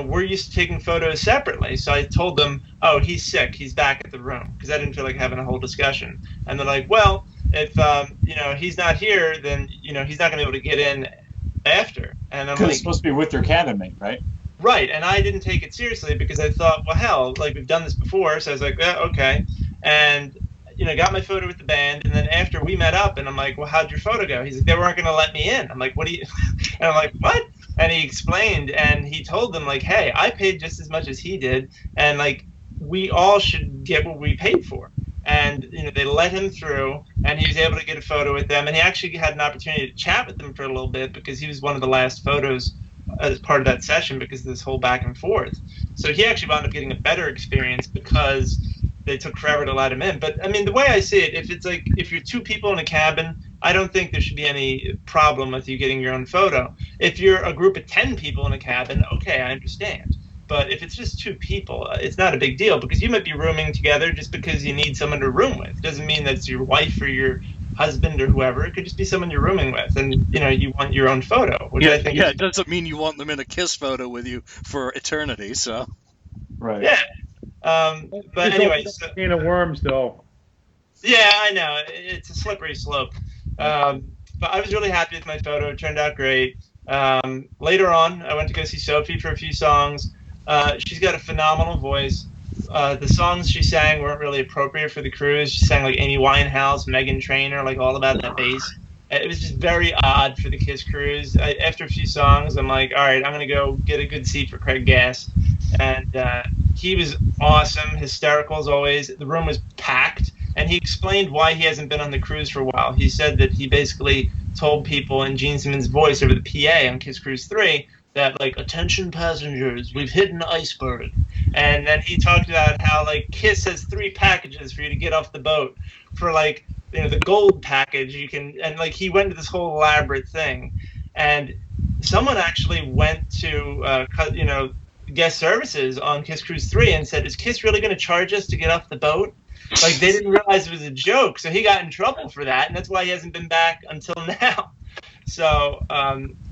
we're used to taking photos separately. So I told them, "Oh, he's sick. He's back at the room," because I didn't feel like having a whole discussion. And they're like, "Well, if he's not here, then he's not going to be able to get in after." And I'm Because like, it's supposed to be with your cabin mate, right? right. And I didn't take it seriously because I thought, well, hell, like we've done this before. So I was like, yeah, okay. And got my photo with the band, and then after we met up, and I'm like, well, how'd your photo go? He's like, they weren't going to let me in. I'm like, what do you? And I'm like, what? And he explained, and he told them like, hey, I paid just as much as he did, and like we all should get what we paid for. And they let him through, and he was able to get a photo with them, and he actually had an opportunity to chat with them for a little bit because he was one of the last photos as part of that session because of this whole back and forth. So he actually wound up getting a better experience because they took forever to let him in. But I mean, the way I see it, if you're two people in a cabin, I don't think there should be any problem with you getting your own photo. If you're a group of 10 people in a cabin, okay, I understand. But if it's just two people, it's not a big deal because you might be rooming together just because you need someone to room with. It doesn't mean that's your wife or your husband or whoever. It could just be someone you're rooming with, and you want your own photo. Which I think it doesn't mean you want them in a KISS photo with you for eternity. So, right. Yeah. But anyway, can of worms, though. Yeah, I know it's a slippery slope. But I was really happy with my photo. It turned out great. Later on, I went to go see Sophie for a few songs. She's got a phenomenal voice. The songs she sang weren't really appropriate for the cruise. She sang like Amy Winehouse, Meghan Trainor, like all about that bass. It was just very odd for the KISS cruise. After a few songs, I'm like, all right, I'm going to go get a good seat for Craig Gass. And he was awesome, hysterical as always. The room was packed. And he explained why he hasn't been on the cruise for a while. He said that he basically told people in Gene Simmons' voice over the PA on KISS Kruise VI that, like, attention passengers, we've hit an iceberg. And then he talked about how, like, KISS has 3 packages for you to get off the boat. For, like, the gold package, you can, and, like, he went into this whole elaborate thing. And someone actually went to, guest services on KISS Kruise III and said, is KISS really going to charge us to get off the boat? Like, they didn't realize it was a joke, so he got in trouble for that, and that's why he hasn't been back until now. So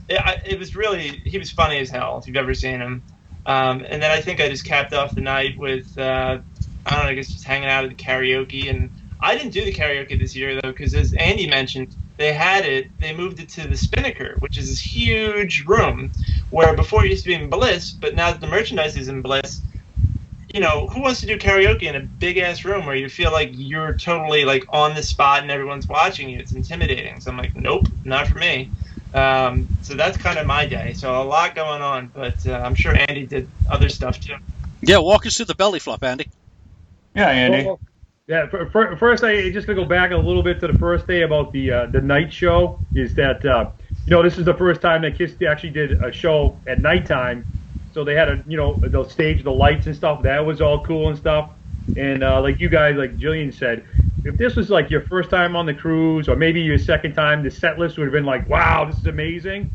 it was really, he was funny as hell, if you've ever seen him. And then I think I just capped off the night with, I don't know, I guess just hanging out at the karaoke. And I didn't do the karaoke this year, though, because as Andy mentioned, they moved it to the Spinnaker, which is this huge room where before it used to be in Bliss, but now that the merchandise is in Bliss, who wants to do karaoke in a big-ass room where you feel like you're totally, like, on the spot and everyone's watching you? It's intimidating. So I'm like, nope, not for me. So that's kind of my day. So a lot going on, but I'm sure Andy did other stuff, too. Yeah, walk us through the belly flop, Andy. Yeah, Andy. Well, Yeah, first, I just gonna go back a little bit to the first day about the night show. Is that this is the first time that Kiss actually did a show at nighttime. So they had they'll stage the lights and stuff. That was all cool and stuff. And like you guys, like Julian said, if this was like your first time on the cruise or maybe your second time, the set list would have been like, wow, this is amazing.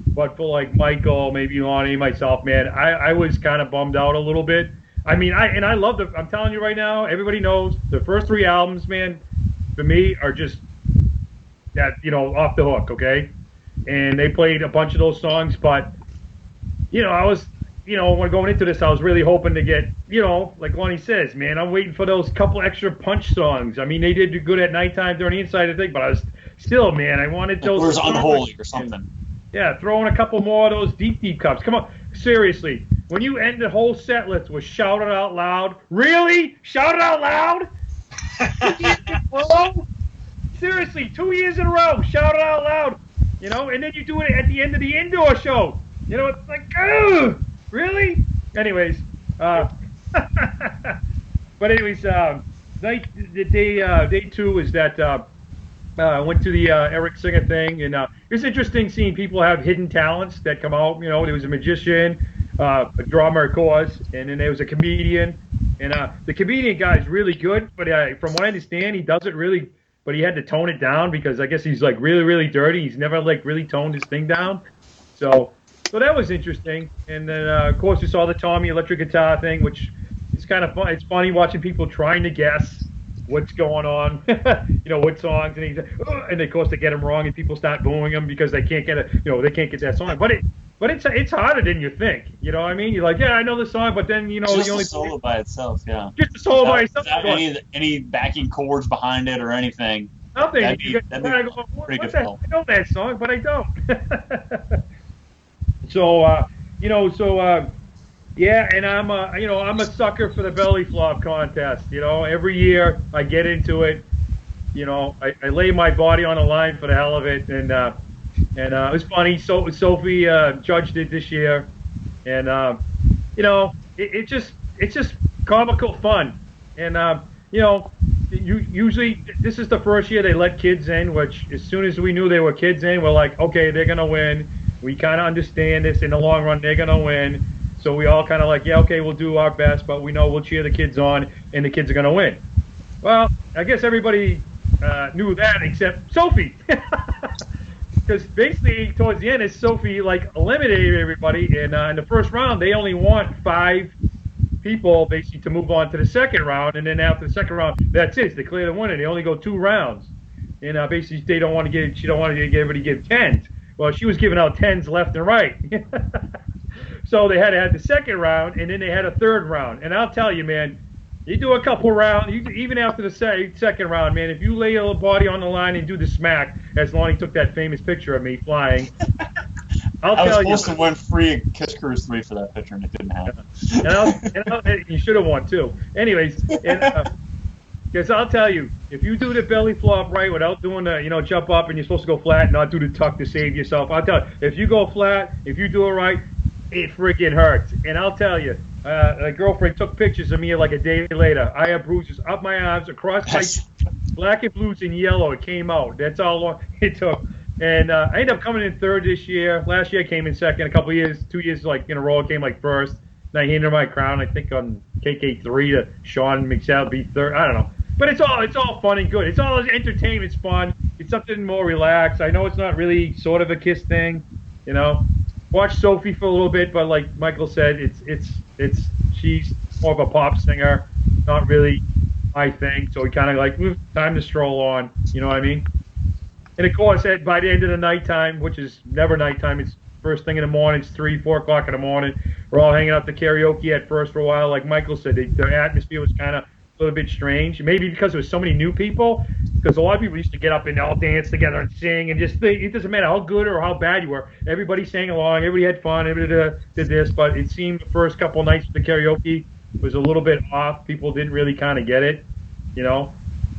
But for like Michael, maybe Lonnie, myself, man, I was kind of bummed out a little bit. I mean, I love I'm telling you right now, everybody knows the first 3 albums, man, for me are just that, off the hook, okay? And they played a bunch of those songs, but, I was, when going into this, I was really hoping to get, like Lonnie says, man, I'm waiting for those couple extra punch songs. I mean, they did good at nighttime during the Insider thing, but I was still, man, I wanted those. It was Unholy or something. Yeah, throw in a couple more of those deep cups. Come on, seriously. When you end the whole set list with Shout It Out Loud, really? Shout It Out Loud? 2 years in a row? Seriously, 2 years in a row, Shout It Out Loud. And then you do it at the end of the indoor show. It's like, ugh, really? Anyways, but anyways, day 2 is that I went to the Eric Singer thing, and it's interesting seeing people have hidden talents that come out. There was a magician, a drummer, of course, and then there was a comedian. And the comedian guy's really good, but from what I understand, he does it really, but he had to tone it down because I guess he's like really, really dirty. He's never like really toned his thing down. So that was interesting. And then, of course, we saw the Tommy electric guitar thing, which is kind of fun. It's funny watching people trying to guess what's going on, what songs, and of course they get them wrong, and people start booing them because they can't get they can't get that song. But it's harder than you think. You know what I mean? You're like, yeah, I know the song, but then just the only solo by itself, yeah. Just a solo by itself. Without any backing chords behind it or anything. Nothing. That'd be pretty difficult. I know that song, but I don't. So yeah, and I'm a sucker for the belly flop contest. Every year I get into it. I lay my body on the line for the hell of it, and it was funny. So Sophie judged it this year, and it's just comical fun, and usually this is the first year they let kids in, which as soon as we knew they were kids in, we're like, okay, they're gonna win. We kind of understand this in the long run, they're gonna win. So we all kind of like, yeah, okay, we'll do our best, but we know we'll cheer the kids on, and the kids are going to win. Well, I guess everybody knew that except Sophie. Because basically, towards the end, Sophie like eliminated everybody, and in the first round, they only want 5 people basically to move on to the second round, and then after the second round, that's it. It's declared a winner. They only go 2 rounds, and basically, she don't want to give everybody give 10s. Well, she was giving out 10s left and right. So they had to have the second round, and then they had a third round. And I'll tell you, man, you do a couple rounds, even after the second round, man, if you lay your body on the line and do the smack, as Lonnie took that famous picture of me flying, I was supposed to win free KISS Kruise VI for that picture, and it didn't happen. And you should have won, too. Anyways, because I'll tell you, if you do the belly flop right without doing the, jump up and you're supposed to go flat and not do the tuck to save yourself, I'll tell you, if you go flat, if you do it right, it freaking hurts. And I'll tell you, a girlfriend took pictures of me like a day later. I have bruises up my arms, across my black and blues and yellow. It came out. That's how long it took. And I ended up coming in third this year. Last year I came in second. A couple years, 2 years like in a row, I came like first. And I handed my crown, I think, on KK3 to Sean McSall, be third. I don't know. But it's all fun and good. It's all entertainment. It's fun. It's something more relaxed. I know it's not really sort of a KISS thing, Watch Sophie for a little bit, but like Michael said, she's more of a pop singer, not really my thing. So we kind of like time to stroll on. You know what I mean? And of course, by the end of the nighttime, which is never nighttime, it's first thing in the morning. It's 3, 4 o'clock in the morning. We're all hanging out to karaoke at first for a while. Like Michael said, the atmosphere was kind of a little bit strange. Maybe because there was so many new people. Because a lot of people used to get up and all dance together and sing, and just it doesn't matter how good or how bad you were. Everybody sang along, everybody had fun, everybody did this. But it seemed the first couple nights of the karaoke was a little bit off. People didn't really kind of get it,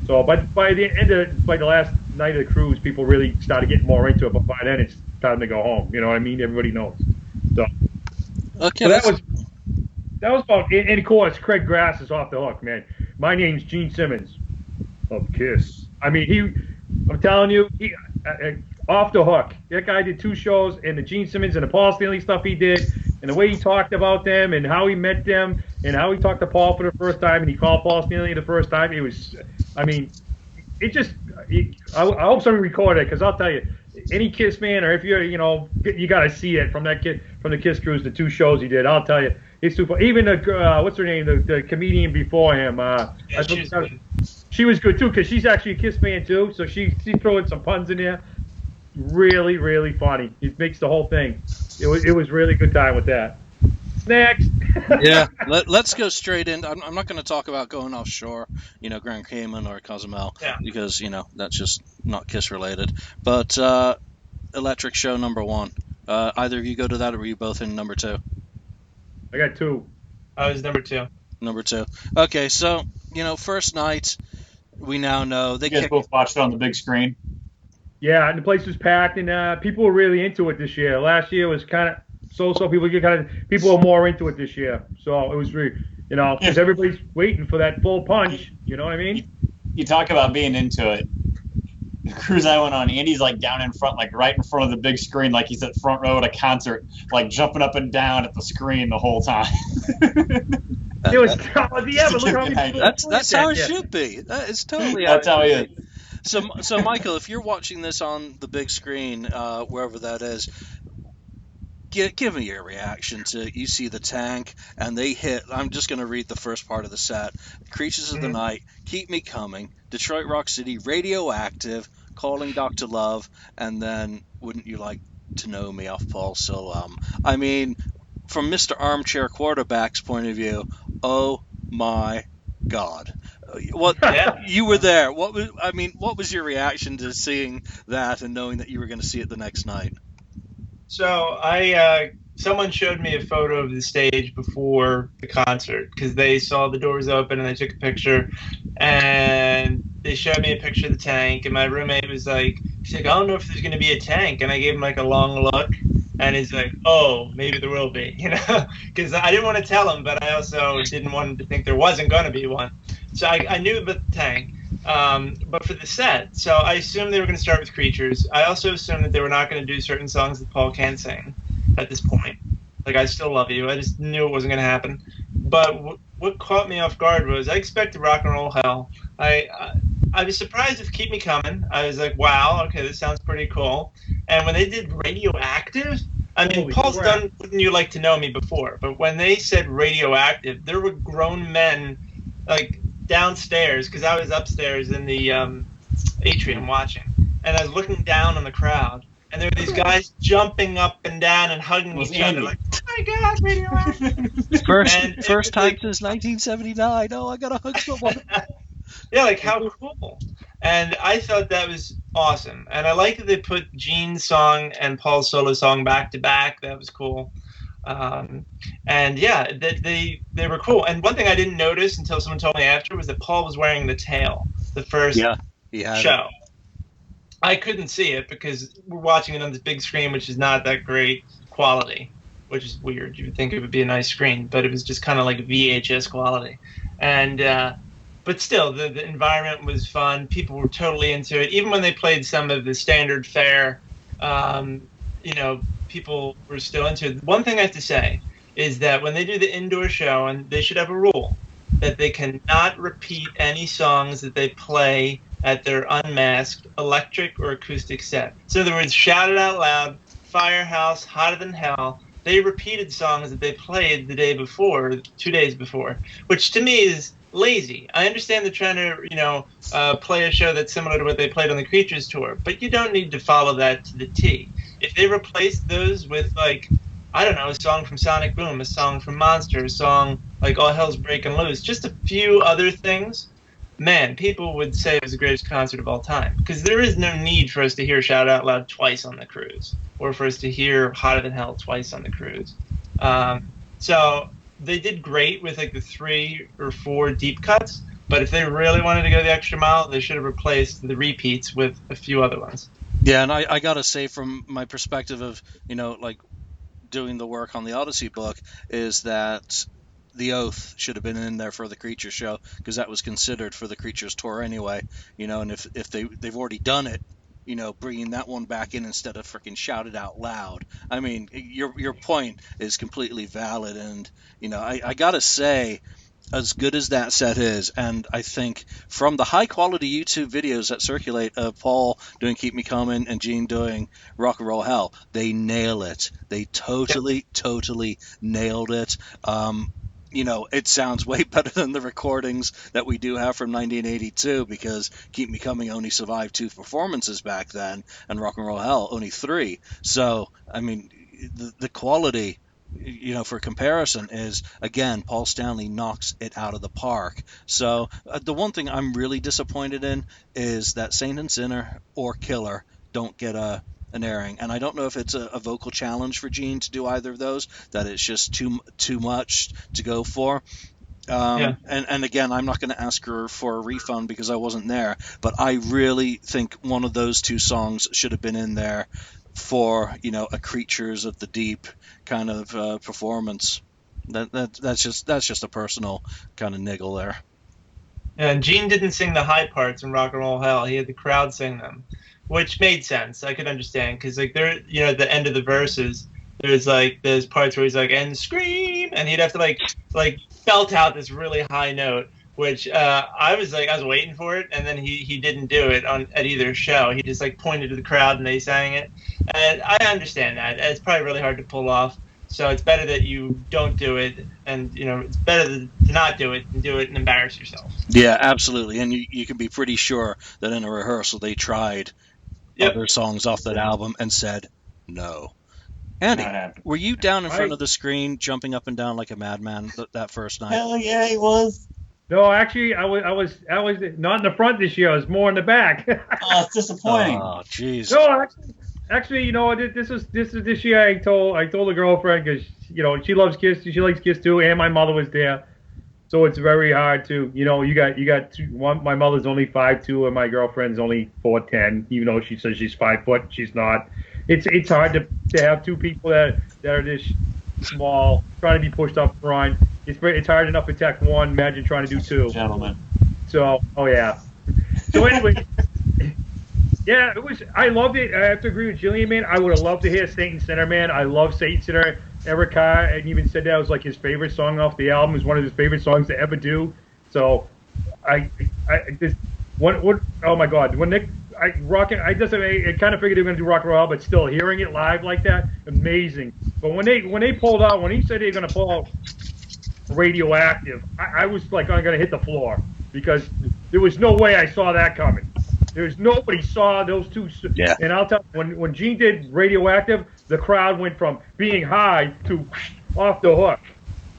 So, but by the last night of the cruise, people really started getting more into it. But by then, it's time to go home. You know what I mean? Everybody knows. So, okay, so that was about. And of course, Craig Grass is off the hook, man. My name's Gene Simmons. of KISS. I mean, I'm telling you, off the hook. That guy did 2 shows, and the Gene Simmons and the Paul Stanley stuff he did, and the way he talked about them, and how he met them, and how he talked to Paul for the first time, and he called Paul Stanley the first time. It was, I mean, it just. I hope somebody recorded it, because I'll tell you, any KISS fan, or if you're, you got to see it from the KISS Cruise, the 2 shows he did. I'll tell you, it's super. Even the what's her name, the comedian before him. She was good too, because she's actually a KISS fan too. So she threw in some puns in there. Really, really funny. It makes the whole thing. It was really good time with that. Next. Yeah, let's go straight in. I'm not going to talk about going offshore, Grand Cayman or Cozumel, because that's just not KISS related. But Electric Show number 1. Either of you go to that, or were you both in number 2? I got 2. I was number 2. Number 2. Okay, so first night, we now know they. You guys both watched it on the big screen. Yeah, and the place was packed, and people were really into it this year. Last year was kind of so. People were more into it this year. So it was really, because everybody's waiting for that full punch. You know what I mean? You talk about being into it. The cruise I went on, Andy's like down in front, like right in front of the big screen, like he's at front row at a concert, like jumping up and down at the screen the whole time. It was but look how many people. That's how it should be. It's totally. That's how it is. So Michael, if you're watching this on the big screen, wherever that is, give me your reaction to you see the tank and they hit. I'm just going to read the first part of the set. Creatures of the Night, Keep Me Coming, Detroit Rock City, Radioactive, Calling Dr. Love, and then Wouldn't You Like to Know Me off Paul Solo. I mean, from Mr. Armchair Quarterback's point of view, oh my God. You were there. What was your reaction to seeing that and knowing that you were going to see it the next night? So someone showed me a photo of the stage before the concert, because they saw the doors open and they took a picture, and they showed me a picture of the tank, and my roommate was like, I don't know if there's going to be a tank, and I gave him like a long look, and he's like, oh, maybe there will be, because I didn't want to tell him, but I also didn't want him to think there wasn't going to be one. So I knew about the tank, but for the set, so I assumed they were going to start with Creatures. I also assumed that they were not going to do certain songs that Paul can't sing at this point. Like, I Still Love You. I just knew it wasn't going to happen. But what caught me off guard was I expected rock and roll hell. I was surprised with Keep Me Coming. I was like, wow, okay, this sounds pretty cool. And when they did Radioactive, I mean, Holy Paul's crap. done Wouldn't You Like to Know Me before, but when they said Radioactive, there were grown men, like, downstairs, because I was upstairs in the atrium watching, and I was looking down on the crowd, and there were these guys jumping up and down and hugging each other, like, oh my God, Radioactive. First time since 1979. Oh, I gotta hug someone. Yeah, like, how cool. And I thought that was awesome. And I like that they put Gene's song and Paul's solo song back to back. That was cool. And yeah, they were cool. And one thing I didn't notice until someone told me after was that Paul was wearing the tail the first show. I couldn't see it because we're watching it on this big screen, which is not that great quality, which is weird. You would think it would be a nice screen, but it was just kind of like VHS quality. And but still, the environment was fun. People were totally into it. Even when they played some of the standard fare, people were still into it. One thing I have to say is that when they do the indoor show, and they should have a rule, that they cannot repeat any songs that they play at their unmasked electric or acoustic set. So in other words, Shout It Out Loud, Firehouse, Hotter Than Hell, they repeated songs that they played the day before, 2 days before, which to me is lazy. I understand they're trying to, play a show that's similar to what they played on the Creatures tour, but you don't need to follow that to the T. If they replaced those with, like, I don't know, a song from Sonic Boom, a song from Monster, a song like All Hell's Breaking Loose, just a few other things, man, people would say it was the greatest concert of all time. Because there is no need for us to hear Shout Out Loud twice on the cruise, or for us to hear Hotter Than Hell twice on the cruise. So they did great with like the 3 or 4 deep cuts, but if they really wanted to go the extra mile, they should have replaced the repeats with a few other ones. Yeah, and I gotta say, from my perspective of, like, doing the work on the Odyssey book, is that The Oath should have been in there for the Creatures show, because that was considered for the Creatures tour anyway. And if they've already done it, bringing that one back in instead of freaking shout it out loud. I mean, your point is completely valid, and I gotta say, as good as that set is, and I think from the high quality YouTube videos that circulate of Paul doing Keep Me Coming and Gene doing Rock and Roll Hell, they nail it. They totally nailed it. It sounds way better than the recordings that we do have from 1982, because Keep Me Coming only survived 2 performances back then, and Rock and Roll Hell only 3. So, I mean, the quality, for comparison, is, again, Paul Stanley knocks it out of the park. So the one thing I'm really disappointed in is that Saint and Sinner or Killer don't get an airing, and I don't know if it's a vocal challenge for Gene to do either of those, that it's just too much to go for. And again, I'm not going to ask her for a refund because I wasn't there, but I really think one of those 2 songs should have been in there for a Creatures of the Deep kind of performance. That's just a personal kind of niggle there. And Gene didn't sing the high parts in Rock and Roll Hell. He had the crowd sing them, which made sense. I could understand, because like there, at the end of the verses, there's parts where he's like, and scream, and he'd have to like belt out this really high note, which I was waiting for it, and then he didn't do it at either show. He just pointed to the crowd and they sang it, and I understand that it's probably really hard to pull off. So it's better that you don't do it, and it's better to not do it than do it and embarrass yourself. Yeah, absolutely, and you can be pretty sure that in a rehearsal they tried other songs off that album and said no. Andy, were you down in front of the screen jumping up and down like a madman that first night? Hell yeah, he was. No, actually, I was not in the front this year. I was more in the back. Oh, it's disappointing. Oh, jeez. No, actually, this year I told the girlfriend, because she loves Kiss, she likes Kiss too, and my mother was there, so it's very hard to you got one. My mother's only 5'2", and my girlfriend's only 4'10", even though she says she's 5 foot, she's not. It's hard to have 2 people that are this small trying to be pushed up front. It's hard enough to attack one. Imagine trying to do 2. Gentlemen. So, oh yeah. So anyway, yeah, it was. I loved it. I have to agree with Julian, man. I would have loved to hear Saint and Sinner, man. I love Saint and Sinner. Eric Carr, and even said that was like his favorite song off the album. It was one of his favorite songs to ever do. So, oh my God, when Nick, I kind of figured they were gonna do Rock and Roll, but still hearing it live like that, amazing. But when they pulled out, when he said they were gonna pull out Radioactive, I was like, I'm gonna hit the floor, because there was no way I saw that coming. Nobody saw those 2. Yeah. And I'll tell you, when Gene did Radioactive, the crowd went from being high to off the hook.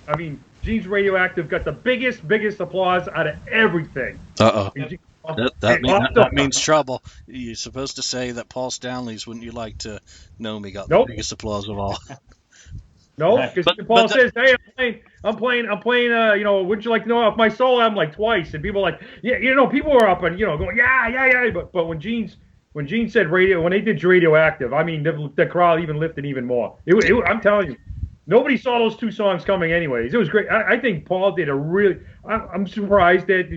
I mean, Gene's Radioactive got the biggest applause out of everything. Uh-oh. That means trouble. You're supposed to say that Paul Stanley's "Wouldn't You Like to Know Me" got the biggest applause of all. No, because Paul says, "Hey, I'm playing. Wouldn't you like to know off my solo album like twice?" And people were like, yeah, people were up and going, yeah. But when Gene said when they did Radioactive, I mean, the crowd even lifted even more. I'm telling you, nobody saw those 2 songs coming anyways. It was great. I think Paul did I'm surprised that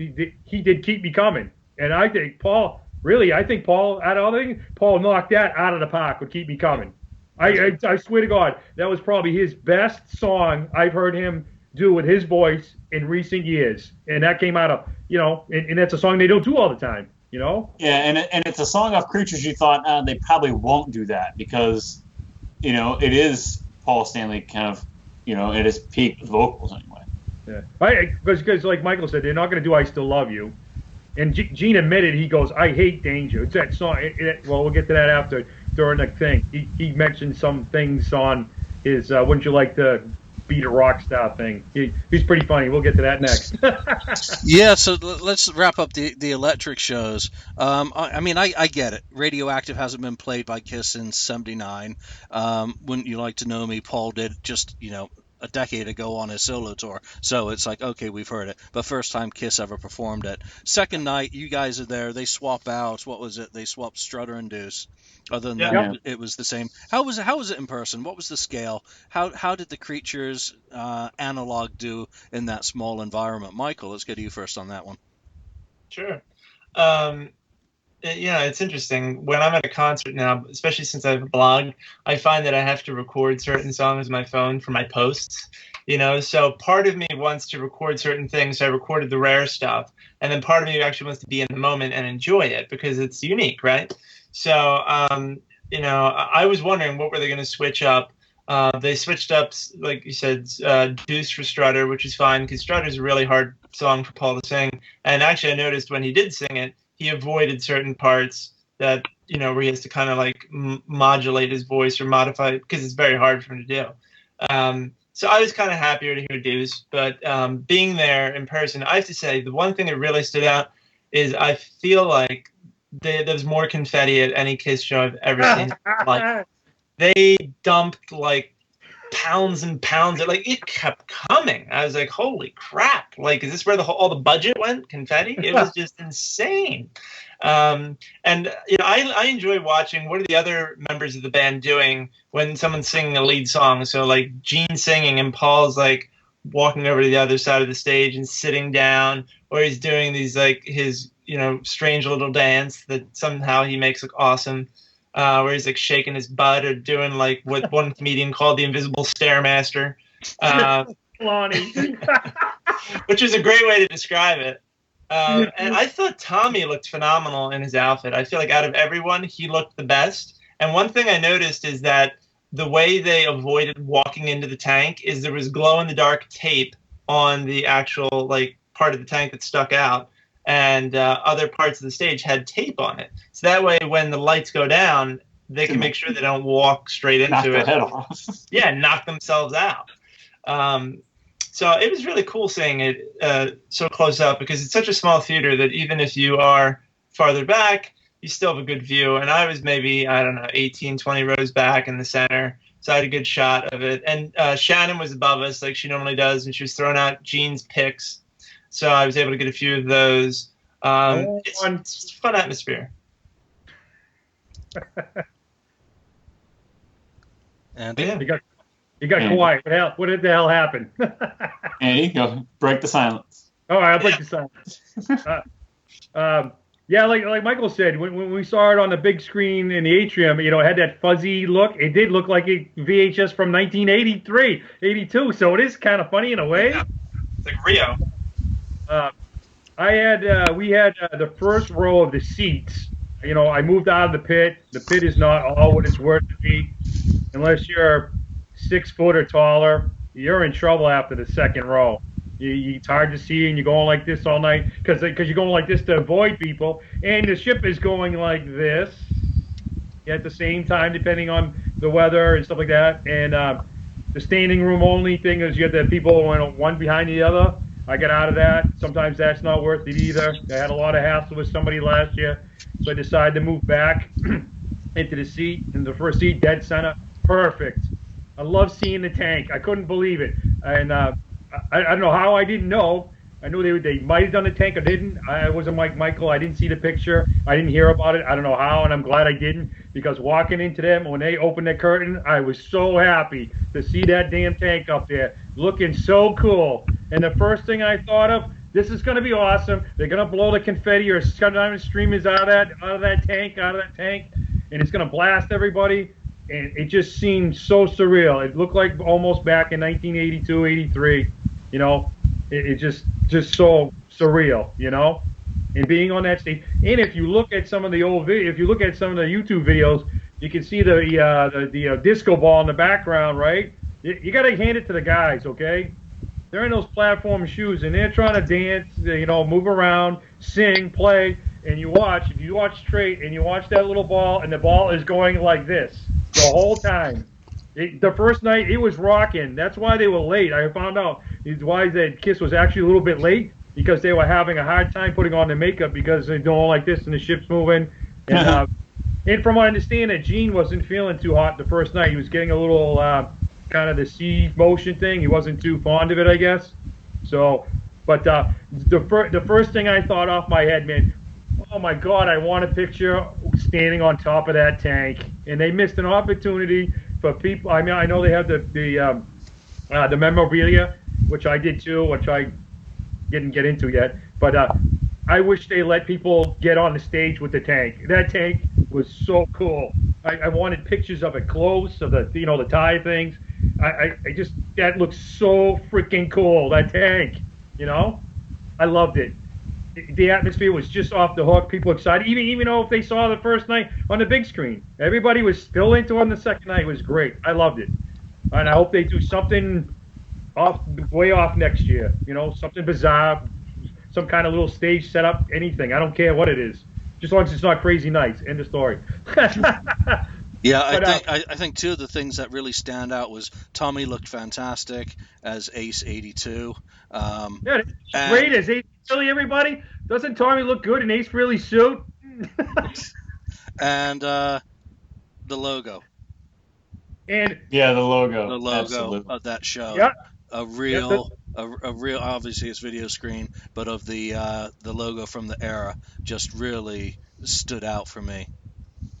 he did Keep Me Coming, and I think Paul knocked that out of the park with Keep Me Coming. I swear to God, that was probably his best song I've heard him do with his voice in recent years. And that came out of, and that's a song they don't do all the time, Yeah, and it's a song off Creatures you thought they probably won't do that, because, it is Paul Stanley kind of, at his peak vocals anyway. Yeah, because like Michael said, they're not going to do I Still Love You. And Gene admitted, he goes, I hate Danger. It's that song. Well, we'll get to that after. During the thing, he mentioned some things on his "Wouldn't You Like to Be a Rock Star" thing. He's pretty funny. We'll get to that next. Yeah, so let's wrap up the electric shows. I get it. Radioactive hasn't been played by Kiss since '79. Wouldn't You Like to Know Me? Paul did just a decade ago on his solo tour. So it's like, okay, we've heard it. But first time Kiss ever performed it. Second night, you guys are there. They swap out. What was it? They swapped Strutter and Deuce. Other than that, it was the same. How was it in person? What was the scale? How did the Creatures analog do in that small environment? Michael, let's go to you first on that one. Sure. Yeah, it's interesting. When I'm at a concert now, especially since I have a blog, I find that I have to record certain songs on my phone for my posts. So part of me wants to record certain things. So I recorded the rare stuff, and then part of me actually wants to be in the moment and enjoy it because it's unique, right? So, I was wondering what were they going to switch up. They switched up, like you said, Deuce for Strutter, which is fine because Strutter is a really hard song for Paul to sing. And actually, I noticed when he did sing it, he avoided certain parts that, where he has to kind of like modulate his voice or modify it because it's very hard for him to do. So I was kind of happier to hear Deuce. But being there in person, I have to say, the one thing that really stood out is I feel like there's more confetti at any Kiss show I've ever seen. Like, they dumped like pounds and pounds. Like, it kept coming. I was like, holy crap. Like, is this where all the budget went? Confetti? It was just insane. And, I enjoy watching what are the other members of the band doing when someone's singing a lead song. So, like, Gene singing and Paul's, like, walking over to the other side of the stage and sitting down, or he's doing these, like, his, strange little dance that somehow he makes look awesome. Where he's like shaking his butt or doing like what one comedian called the invisible stairmaster, Lonnie, which is a great way to describe it. And I thought Tommy looked phenomenal in his outfit. I feel like out of everyone, he looked the best. And one thing I noticed is that the way they avoided walking into the tank is there was glow-in-the-dark tape on the actual like part of the tank that stuck out. And other parts of the stage had tape on it. So that way, when the lights go down, they can make sure they don't walk straight into it. Head off. Yeah, knock themselves out. So it was really cool seeing it so close up because it's such a small theater that even if you are farther back, you still have a good view. And I was maybe, 18, 20 rows back in the center. So I had a good shot of it. And Shannon was above us like she normally does, and she was throwing out Gene's picks. So I was able to get a few of those. It's a fun atmosphere. And yeah. You got quiet. What the hell happened? Andy, go break the silence. All right, I'll break the silence. Yeah, like Michael said, when we saw it on the big screen in the atrium, it had that fuzzy look. It did look like a VHS from 1983, 82. So it is kind of funny in a way. Yeah. It's like Rio. We had the first row of the seats. I moved out of the pit. The pit is not all what it's worth to be. Unless you're 6 foot or taller, you're in trouble after the second row. It's hard to see, and you're going like this all night because you're going like this to avoid people. And the ship is going like this at the same time, depending on the weather and stuff like that. And the standing room only thing is you have the people one behind the other. I got out of that. Sometimes that's not worth it either. I had a lot of hassle with somebody last year, so I decided to move back into the seat, in the first seat, dead center. Perfect. I love seeing the tank. I couldn't believe it. And I don't know how I didn't know. I knew they might have done the tank or didn't. I wasn't like Michael. I didn't see the picture. I didn't hear about it. I don't know how, and I'm glad I didn't, because walking into them, when they opened the curtain, I was so happy to see that damn tank up there looking so cool. And the first thing I thought of, this is going to be awesome. They're going to blow the confetti or diamond streamers out of that tank, and it's going to blast everybody. And it just seemed so surreal. It looked like almost back in 1982, 83. It just so surreal, and being on that stage. And if you look at some of the old if you look at some of the YouTube videos, you can see the disco ball in the background, right? You got to hand it to the guys, okay? They're in those platform shoes, and they're trying to dance, move around, sing, play, and if you watch straight, and you watch that little ball, and the ball is going like this the whole time. The first night, it was rocking. That's why they were late. I found out why that Kiss was actually a little bit late, because they were having a hard time putting on their makeup because they're doing like this and the ship's moving. And from what I understand, that Gene wasn't feeling too hot the first night. He was getting a little kind of the sea motion thing. He wasn't too fond of it, I guess. So, but the first thing I thought off my head, man, oh my God, I want a picture standing on top of that tank, and they missed an opportunity for people. I mean, I know they have the memorabilia, which I did too, which I didn't get into yet, but I wish they let people get on the stage with the tank. That tank was so cool. I wanted pictures of it close, of the the tie things. I just that looks so freaking cool. That tank, I loved it. The atmosphere was just off the hook. People excited, even though if they saw the first night on the big screen, everybody was still into it on the second night. It was great. I loved it, and I hope they do something way off next year. Something bizarre, some kind of little stage setup, anything. I don't care what it is, just as long as it's not Crazy Nights. End of story. Yeah, But, I think two of the things that really stand out was Tommy looked fantastic as Ace 82. Yeah, it's great as Ace Frehley. Everybody, doesn't Tommy look good in Ace Frehley suit? And the logo. And Yeah, the logo. The logo Absolutely. of that show. Yeah. A real, obviously it's video screen, but of the logo from the era just really stood out for me.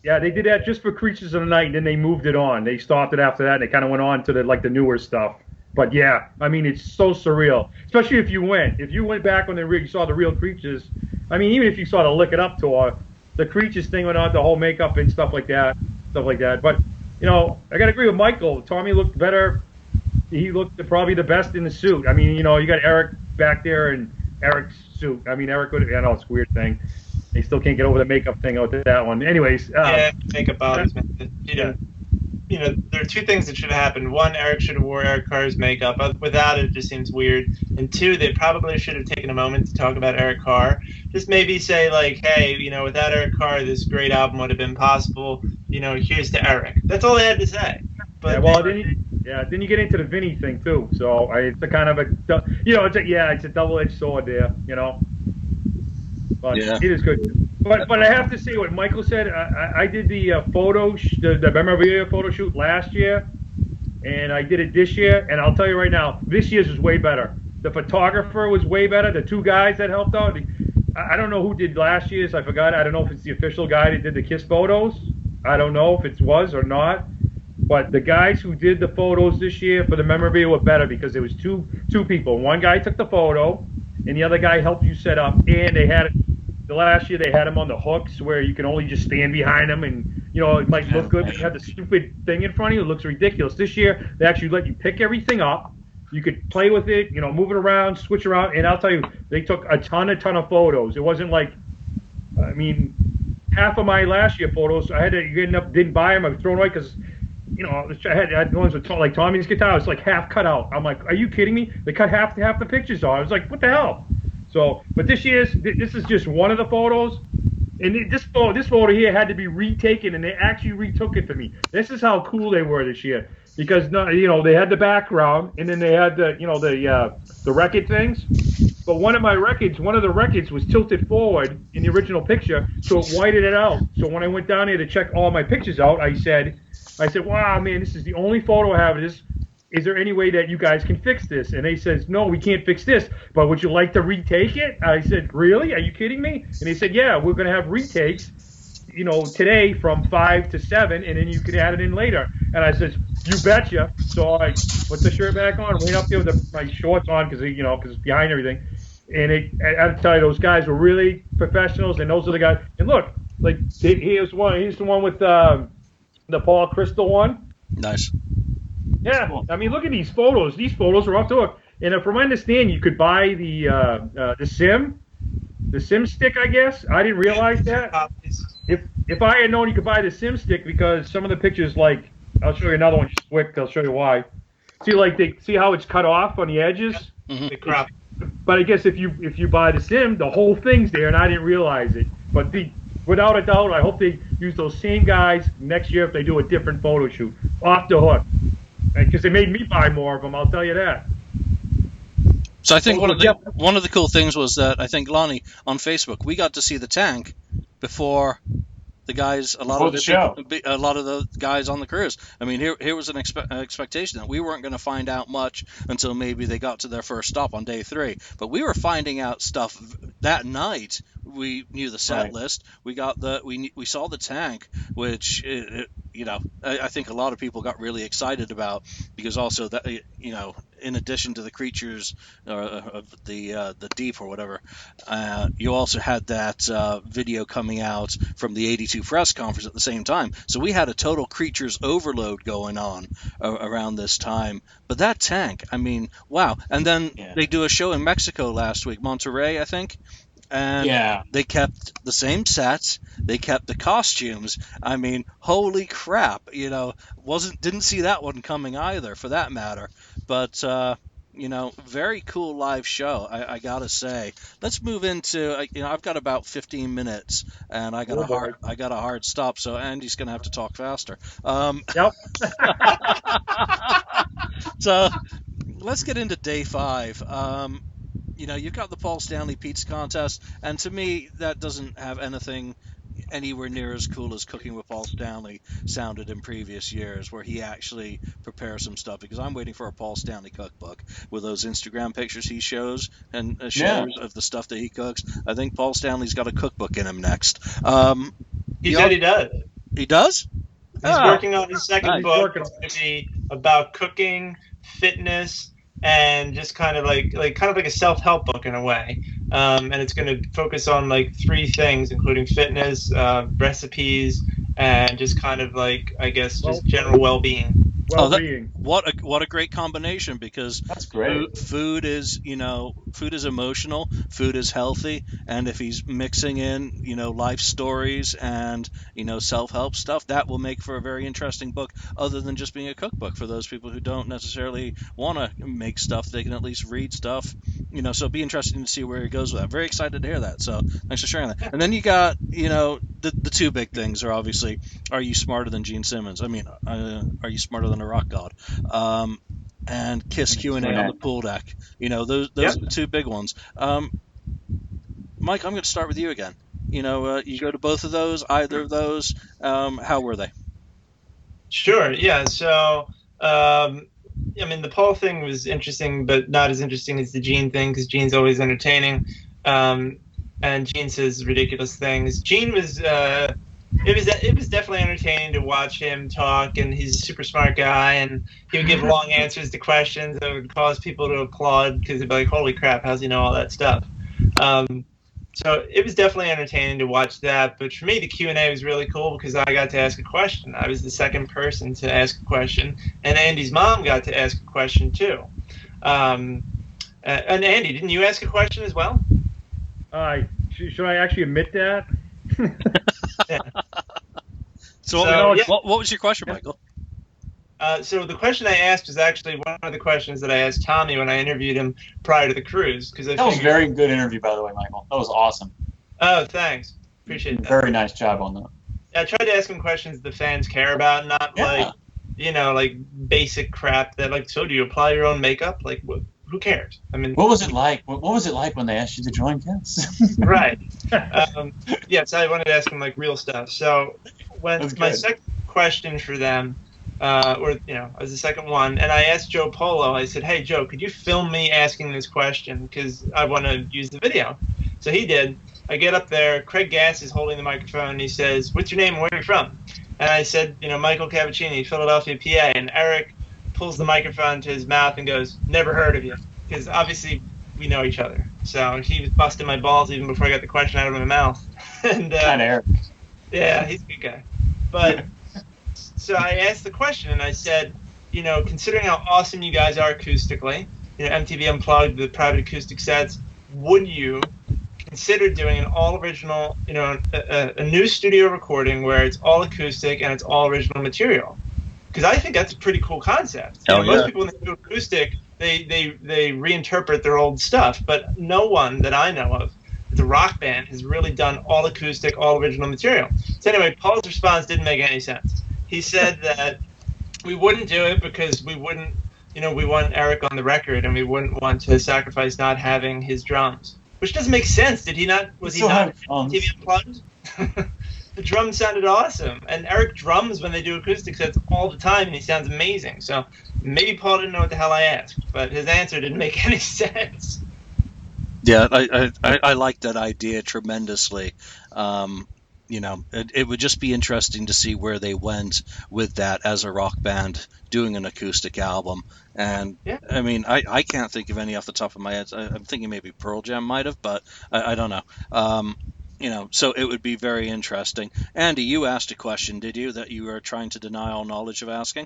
Yeah, they did that just for Creatures of the Night, and then they moved it on. They stopped it after that, and they kind of went on to the newer stuff. But yeah, I mean, it's so surreal, especially if you went back when you saw the real Creatures. I mean, even if you saw the Lick It Up tour, the Creatures thing went on, the whole makeup and stuff like that. But I got to agree with Michael. Tommy looked better. He looked probably the best in the suit. I mean, you got Eric back there in Eric's suit. I mean, Eric would. I know it's a weird thing. They still can't get over the makeup thing out that one. Anyways. Yeah, makeup bothers me. There are two things that should have happened. One, Eric should have wore Eric Carr's makeup. Without it just seems weird. And two, they probably should have taken a moment to talk about Eric Carr. Just maybe say, like, hey, without Eric Carr, this great album would have been possible. Here's to Eric. That's all they had to say. But then you get into the Vinny thing too. So it's a kind of it's a double-edged sword there. But Yeah. it is good. But I have to say what Michael said. I did the the memorabilia photo shoot last year, and I did it this year. And I'll tell you right now, this year's was way better. The photographer was way better. The two guys that helped out. I don't know who did last year's. I forgot. I don't know if it's the official guy that did the KISS photos. I don't know if it was or not. But the guys who did the photos this year for the memorabilia were better because there was two people. One guy took the photo, and the other guy helped you set up. And they had the last year they had them on the hooks where you can only just stand behind them, and it might look good, but you have the stupid thing in front of you. It looks ridiculous. This year they actually let you pick everything up. You could play with it, move it around, switch around, and I'll tell you, they took a ton of photos. It wasn't like, I mean, half of my last year photos I didn't buy them. I was throwing away because. I had ones with like Tommy's guitar. It's like half cut out. I'm like, are you kidding me? They cut half the pictures off. I was like, what the hell? So, but this is just one of the photos, and this photo here had to be retaken, and they actually retook it for me. This is how cool they were this year because they had the background, and then they had the record things. But one of the records was tilted forward in the original picture, so it whited it out. So when I went down there to check all my pictures out, I said, wow, man, this is the only photo I have of this. Is there any way that you guys can fix this? And they says, no, we can't fix this, but would you like to retake it? I said, really? Are you kidding me? And they said, yeah, we're going to have retakes, today from 5 to 7, and then you can add it in later. And I said, you betcha. So I put the shirt back on, went up there with my shorts on because it's behind everything. And I have to tell you, those guys were really professionals, and those are the guys. And look, like here's the one with the Paul Crystal one. Nice. Yeah, I mean, look at these photos. These photos are off the hook. And from my understanding, you could buy the SIM stick, I guess. I didn't realize that. If I had known you could buy the SIM stick, because some of the pictures, like, I'll show you another one just quick. I'll show you why. See how it's cut off on the edges? Mm-hmm. The crop. But I guess if you buy the SIM, the whole thing's there, and I didn't realize it. But without a doubt, I hope they use those same guys next year if they do a different photo shoot. Off the hook. Because they made me buy more of them, I'll tell you that. So I think one of the cool things was that I think, Lonnie, on Facebook, we got to see the tank before the guys, a lot Before of the show. a lot of the guys on the cruise. I mean, here was an expectation that we weren't going to find out much until maybe they got to their first stop on day 3. But we were finding out stuff that night. We knew the set Right. list. We got we saw the tank, which I think a lot of people got really excited about, because also that in addition to the creatures of the deep or whatever, you also had that video coming out from the 82 press conference at the same time. So we had a total creatures overload going on around this time. But that tank, I mean, wow. And then they do a show in Mexico last week, Monterrey, I think. And they kept the same sets, they kept the costumes. I mean, holy crap, didn't see that one coming either, for that matter. But very cool live show, I gotta say. Let's move into I've got about 15 minutes, and I got a hard stop, so Andy's gonna have to talk faster. Yep. So let's get into day 5. You've got the Paul Stanley Pizza Contest, and to me, that doesn't have anything anywhere near as cool as Cooking with Paul Stanley sounded in previous years, where he actually prepares some stuff, because I'm waiting for a Paul Stanley cookbook with those Instagram pictures he shows and shares of the stuff that he cooks. I think Paul Stanley's got a cookbook in him next. He said he does. He does? He's working on his second book. It's going to be about cooking, fitness, and just kind of like a self-help book in a way. And it's going to focus on like 3 things, including fitness, recipes, and just kind of like, I guess, just general well-being. What a great combination, because that's great. Food is emotional, food is healthy, and if he's mixing in life stories and self-help stuff, that will make for a very interesting book, other than just being a cookbook. For those people who don't necessarily want to make stuff, they can at least read stuff, so it'll be interesting to see where he goes with that. Very excited to hear that, so thanks for sharing that. And then you got the 2 big things are obviously, are you smarter than Gene Simmons? I mean, are you smarter than a rock god? And KISS Q&A on the pool deck. Those are the 2 big ones. Mike, I'm going to start with you again. You go to both of those, either of those. How were they? Sure. Yeah. So, the Paul thing was interesting, but not as interesting as the Gene thing, because Gene's always entertaining. And Gene says ridiculous things. Gene was. It was definitely entertaining to watch him talk, and he's a super smart guy, and he would give long answers to questions that would cause people to applaud, because they'd be like, holy crap, how's he know all that stuff? So it was definitely entertaining to watch that, but for me, the Q&A was really cool because I got to ask a question. I was the second person to ask a question, and Andy's mom got to ask a question too. And Andy, didn't you ask a question as well? Should I actually admit that? Yeah. So what was your question, Michael? So the question I asked was actually one of the questions that I asked Tommy when I interviewed him prior to the cruise. That was a very good interview, by the way, Michael. That was awesome. Oh, thanks. Appreciate that. Very nice job on that. I tried to ask him questions the fans care about, not like basic crap that like, so do you apply your own makeup? Like, who cares? I mean, what was it like? What was it like when they asked you to join KISS? Right. So I wanted to ask them like real stuff. So when my second question for them, was the second one, and I asked Joe Polo. I said, "Hey Joe, could you film me asking this question because I want to use the video?" So he did. I get up there. Craig Gass is holding the microphone. And he says, "What's your name and where are you from?" And I said, Michael Cavaccini, Philadelphia, PA. And Eric pulls the microphone to his mouth and goes, "Never heard of you," because obviously we know each other. So he was busting my balls even before I got the question out of my mouth. And Eric. Yeah, he's a good guy. But so I asked the question and I said, considering how awesome you guys are acoustically, MTV Unplugged, the private acoustic sets, would you consider doing an all original, a new studio recording where it's all acoustic and it's all original material? Because I think that's a pretty cool concept. Most people when they do acoustic, they reinterpret their old stuff, but no one that I know of, the rock band, has really done all acoustic, all original material. So anyway, Paul's response didn't make any sense. He said that we wouldn't do it because we wouldn't, we want Eric on the record and we wouldn't want to sacrifice not having his drums, which doesn't make sense. Did he not? Was he not TV Unplugged? the drums sounded awesome. And Eric drums when they do acoustic sets all the time, and he sounds amazing. So maybe Paul didn't know what the hell I asked, but his answer didn't make any sense. Yeah, I like that idea tremendously. It would just be interesting to see where they went with that as a rock band doing an acoustic album. And Yeah. I mean, I can't think of any off the top of my head. I'm thinking maybe Pearl Jam might have, but I don't know. So it would be very interesting. Andy, you asked a question, did you, that you were trying to deny all knowledge of asking?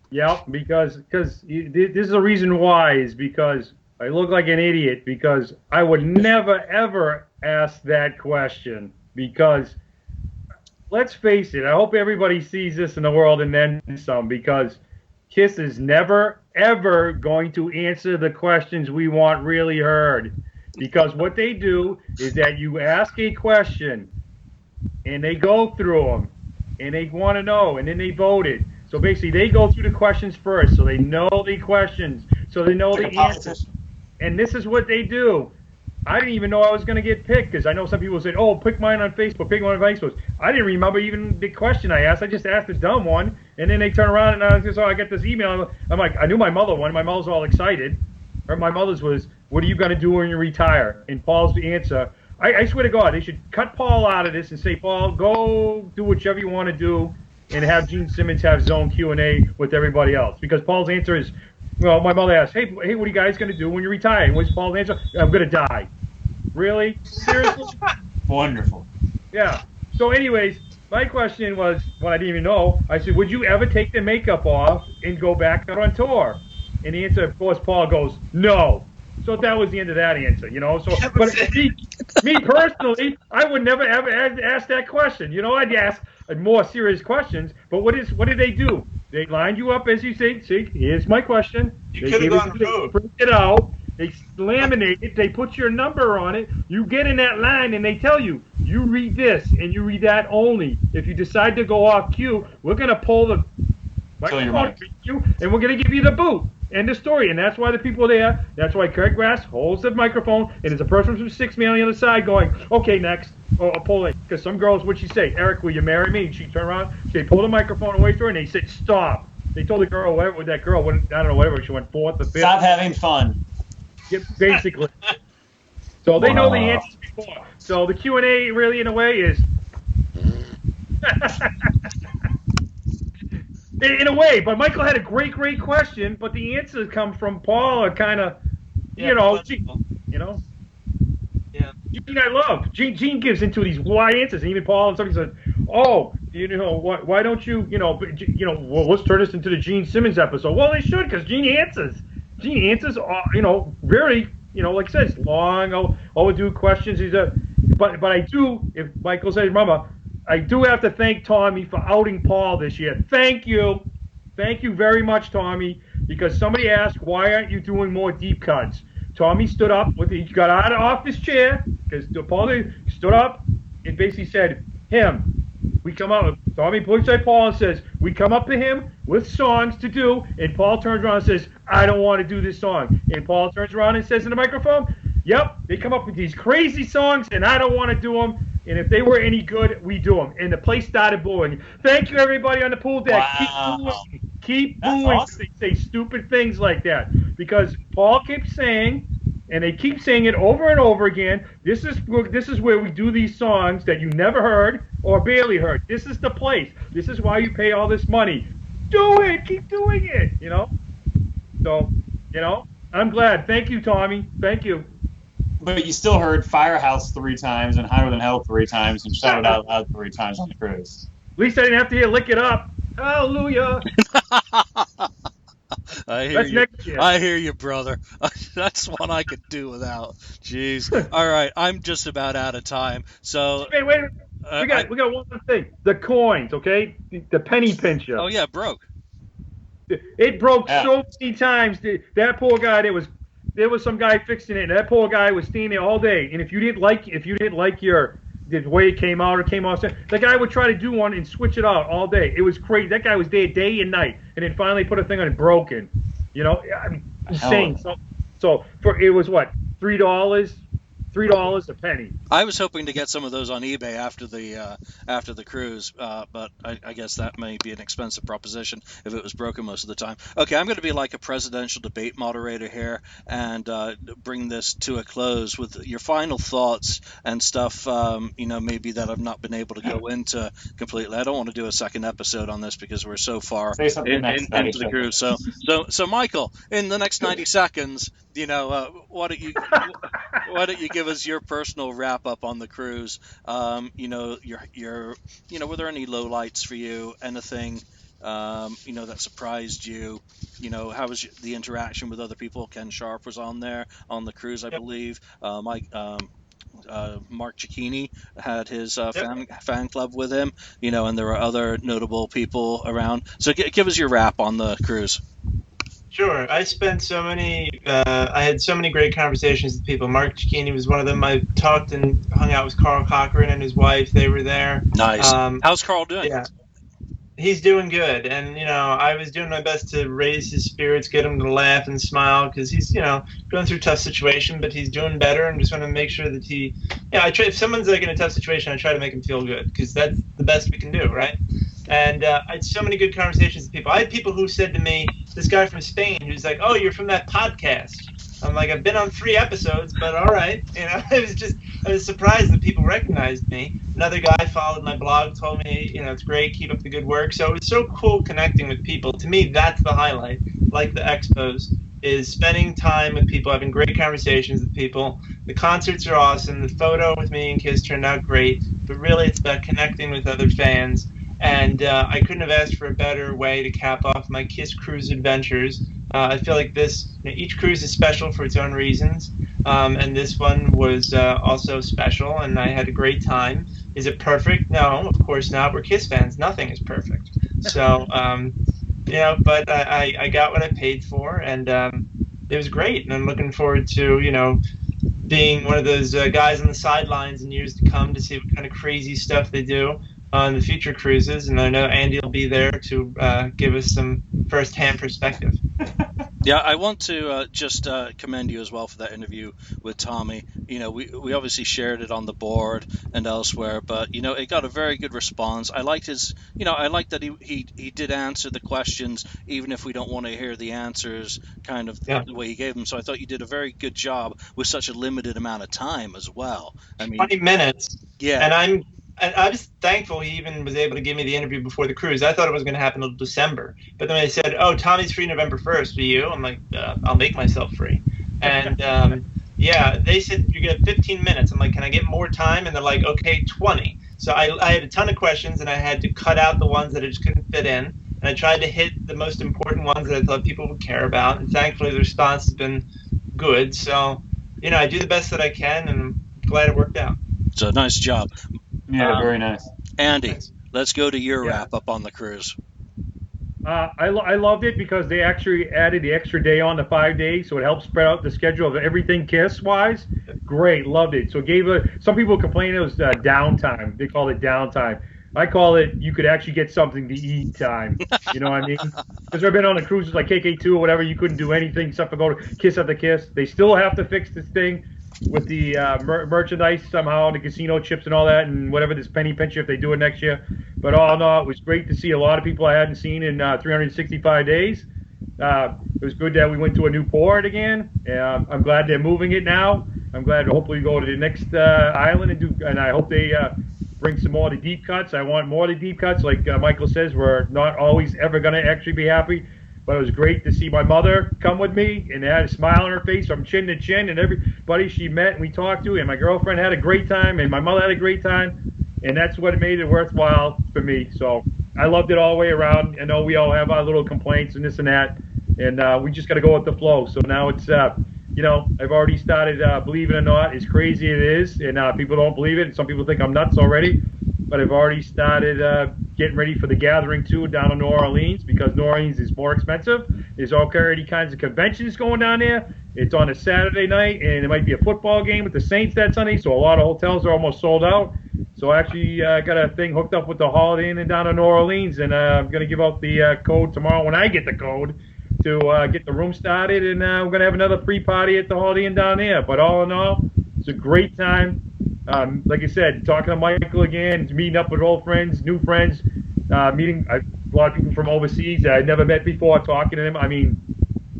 Yep, because this is the reason why, is because I look like an idiot, because I would never ever ask that question, because let's face it, I hope everybody sees this in the world and then some, because KISS is never ever going to answer the questions we want really heard, because what they do is that you ask a question and they go through them and they want to know, and then they vote it. So basically, they go through the questions first, so they know the questions, so they know Like the a answers. And this is what they do. I didn't even know I was going to get picked, because I know some people said, "Oh, pick mine on Facebook, pick mine on Facebook." I didn't remember even the question I asked. I just asked a dumb one, and then they turn around and I just, I get this email. I'm like, I knew my mother one. My mother's all excited. Or my mother's was, "What are you going to do when you retire?" And Paul's answer. I swear to God, they should cut Paul out of this and say, "Paul, go do whichever you want to do," and have Gene Simmons have zone Q&A with everybody else. Because Paul's answer is, well, my mother asked, hey, what are you guys going to do when you retire? And what's Paul's answer? I'm going to die. Really? Seriously? Wonderful. Yeah. So anyways, my question was, when I didn't even know, I said, would you ever take the makeup off and go back out on tour? And the answer, of course, Paul goes, no. So that was the end of that answer, So, but me personally, I would never ever ask that question. I'd ask more serious questions. But what did they do? They lined you up as you say. See, here's my question. You could have gone rogue. Print it out. They laminate it. They put your number on it. You get in that line, and they tell you, you read this and you read that only. If you decide to go off cue, we're gonna pull the microphone you, and we're gonna give you the boot. End of story. And that's why the people there, that's why Craig Grass holds the microphone, and there's a person from 6 man on the other side going, okay, next. Or pull it. Because some girls, what'd she say? Eric, will you marry me? And she turned around, they pulled the microphone away from her, and they said, stop. They told the girl, whatever, that girl, I don't know, whatever, she went fourth or fifth. Stop having fun. Yeah, basically. So they know the answers before. So the Q&A really, in a way, is... in a way, but Michael had a great question, but the answers come from Paul are kind of, Yeah. Gene I love. Gene gives into these wide answers, and even Paul and somebody said, oh, why don't you, well, let's turn this into the Gene Simmons episode. Well, they should, because Gene answers. Gene answers, very, like I said, it's long, overdue questions. But I do, if Michael says, remember, I do have to thank Tommy for outing Paul this year. Thank you. Thank you very much, Tommy, because somebody asked, why aren't you doing more deep cuts? Tommy stood up, he got off his chair, because Paul stood up and basically said, Tommy looks at Paul and says, we come up to him with songs to do, and Paul turns around and says, I don't want to do this song. And Paul turns around and says in the microphone, yep, they come up with these crazy songs, and I don't want to do them. And if they were any good, we do them. And the place started booing. Thank you, everybody on the pool deck. Wow. Keep That's booing. awesome. They say stupid things like that. Because Paul keeps saying, and they keep saying it over and over again, this is where we do these songs that you never heard or barely heard. This is the place. This is why you pay all this money. Do it. Keep doing it, So, I'm glad. Thank you, Tommy. Thank you. But you still heard Firehouse 3 times and Hotter Than Hell 3 times and Shout It Out Loud 3 times on the cruise. At least I didn't have to hear Lick It Up. Hallelujah. I hear you, brother. That's one I could do without. Jeez. All right, I'm just about out of time. So wait. We got one more thing. The coins, okay? The penny pincher. Oh yeah, broke. It broke so many times. That poor guy. There was some guy fixing it. And that poor guy was standing there all day. And if you didn't like the way it came out or came off, the guy would try to do one and switch it out all day. It was crazy. That guy was there day and night, and then finally put a thing on it broken. Insane. So it was what, $3 $3 a penny. I was hoping to get some of those on eBay after the cruise, but I guess that may be an expensive proposition if it was broken most of the time. Okay, I'm going to be like a presidential debate moderator here and bring this to a close with your final thoughts and stuff. Maybe that I've not been able to go into completely. I don't want to do a second episode on this because we're so far Say something next, into the cruise. So Michael, in the next 90 seconds, why don't you give us your personal wrap up on the cruise? Were there any lowlights for you? Anything, that surprised you? How was the interaction with other people? Ken Sharp was on there on the cruise, I believe. Mark Cicchini had his fan club with him, and there were other notable people around. So give us your wrap on the cruise. Sure. I had so many great conversations with people. Mark Cicchini was one of them. I talked and hung out with Carl Cochran and his wife. They were there. Nice. How's Carl doing? Yeah. He's doing good. And, I was doing my best to raise his spirits, get him to laugh and smile because he's, going through a tough situation, but he's doing better and just want to make sure that if someone's like in a tough situation, I try to make him feel good because that's the best we can do, right? And I had so many good conversations with people. I had people who said to me, this guy from Spain who's like, oh, you're from that podcast. I'm like, I've been on 3 episodes, but all right. I was surprised that people recognized me. Another guy followed my blog, told me, it's great, keep up the good work. So it was so cool connecting with people. To me, that's the highlight, like the expos, is spending time with people, having great conversations with people. The concerts are awesome. The photo with me and Kiss turned out great. But really, it's about connecting with other fans. And I couldn't have asked for a better way to cap off my KISS Cruise adventures. I feel like each cruise is special for its own reasons, and this one was also special, and I had a great time. Is it perfect? No, of course not. We're KISS fans. Nothing is perfect. So, but I got what I paid for, and it was great. And I'm looking forward to, being one of those guys on the sidelines in years to come to see what kind of crazy stuff they do on the future cruises, and I know Andy will be there to give us some first-hand perspective. Yeah, I want to just commend you as well for that interview with Tommy. We obviously shared it on the board and elsewhere, but it got a very good response. I liked I liked that he did answer the questions, even if we don't want to hear the answers, kind of the way he gave them. So I thought you did a very good job with such a limited amount of time as well. 20 minutes. Yeah. And I was thankful he even was able to give me the interview before the cruise. I thought it was going to happen until December. But then they said, oh, Tommy's free November 1st. Will you? I'm like, I'll make myself free. And, they said, you get 15 minutes. I'm like, can I get more time? And they're like, okay, 20. So I had a ton of questions, and I had to cut out the ones that I just couldn't fit in. And I tried to hit the most important ones that I thought people would care about. And thankfully, the response has been good. So, I do the best that I can, and I'm glad it worked out. So nice job. Yeah, very nice. Andy, let's go to your wrap up on the cruise. I loved it because they actually added the extra day on the 5 days, so it helped spread out the schedule of everything KISS-wise. Great, loved it. So it gave some people complain it was downtime. They call it downtime. I call it you could actually get something to eat time. You know what I mean? Because I've been on the cruises like KK2 or whatever, you couldn't do anything except for go to Kiss After Kiss. They still have to fix this thing with the merchandise somehow, the casino chips and all that, and whatever this penny pinch if they do it next year. But all in all, it was great to see a lot of people I hadn't seen in 365 days. It was good that we went to a new port again. I'm glad they're moving it now. I'm glad to hopefully go to the next island and I hope they bring some more of the deep cuts. I want more of the deep cuts. Like Michael says, we're not always ever going to actually be happy. But it was great to see my mother come with me and had a smile on her face from chin to chin, and everybody she met and we talked to, and my girlfriend had a great time, and my mother had a great time, and that's what made it worthwhile for me. So I loved it all the way around. I know we all have our little complaints and this and that, and we just got to go with the flow. So now it's, I've already started, believe it or not, as crazy as it is, and people don't believe it, and some people think I'm nuts already. But I've already started getting ready for the Gathering 2 down in New Orleans because New Orleans is more expensive. There's already kinds of conventions going down there. It's on a Saturday night, and it might be a football game with the Saints that Sunday, so a lot of hotels are almost sold out. So I actually got a thing hooked up with the Holiday Inn down in New Orleans, and I'm going to give out the code tomorrow when I get the code to get the room started, and we're going to have another pre-party at the Holiday Inn down there. But all in all, It's a great time. Like I said, talking to Michael again, meeting up with old friends, new friends, meeting a lot of people from overseas that I'd never met before, talking to them. I mean,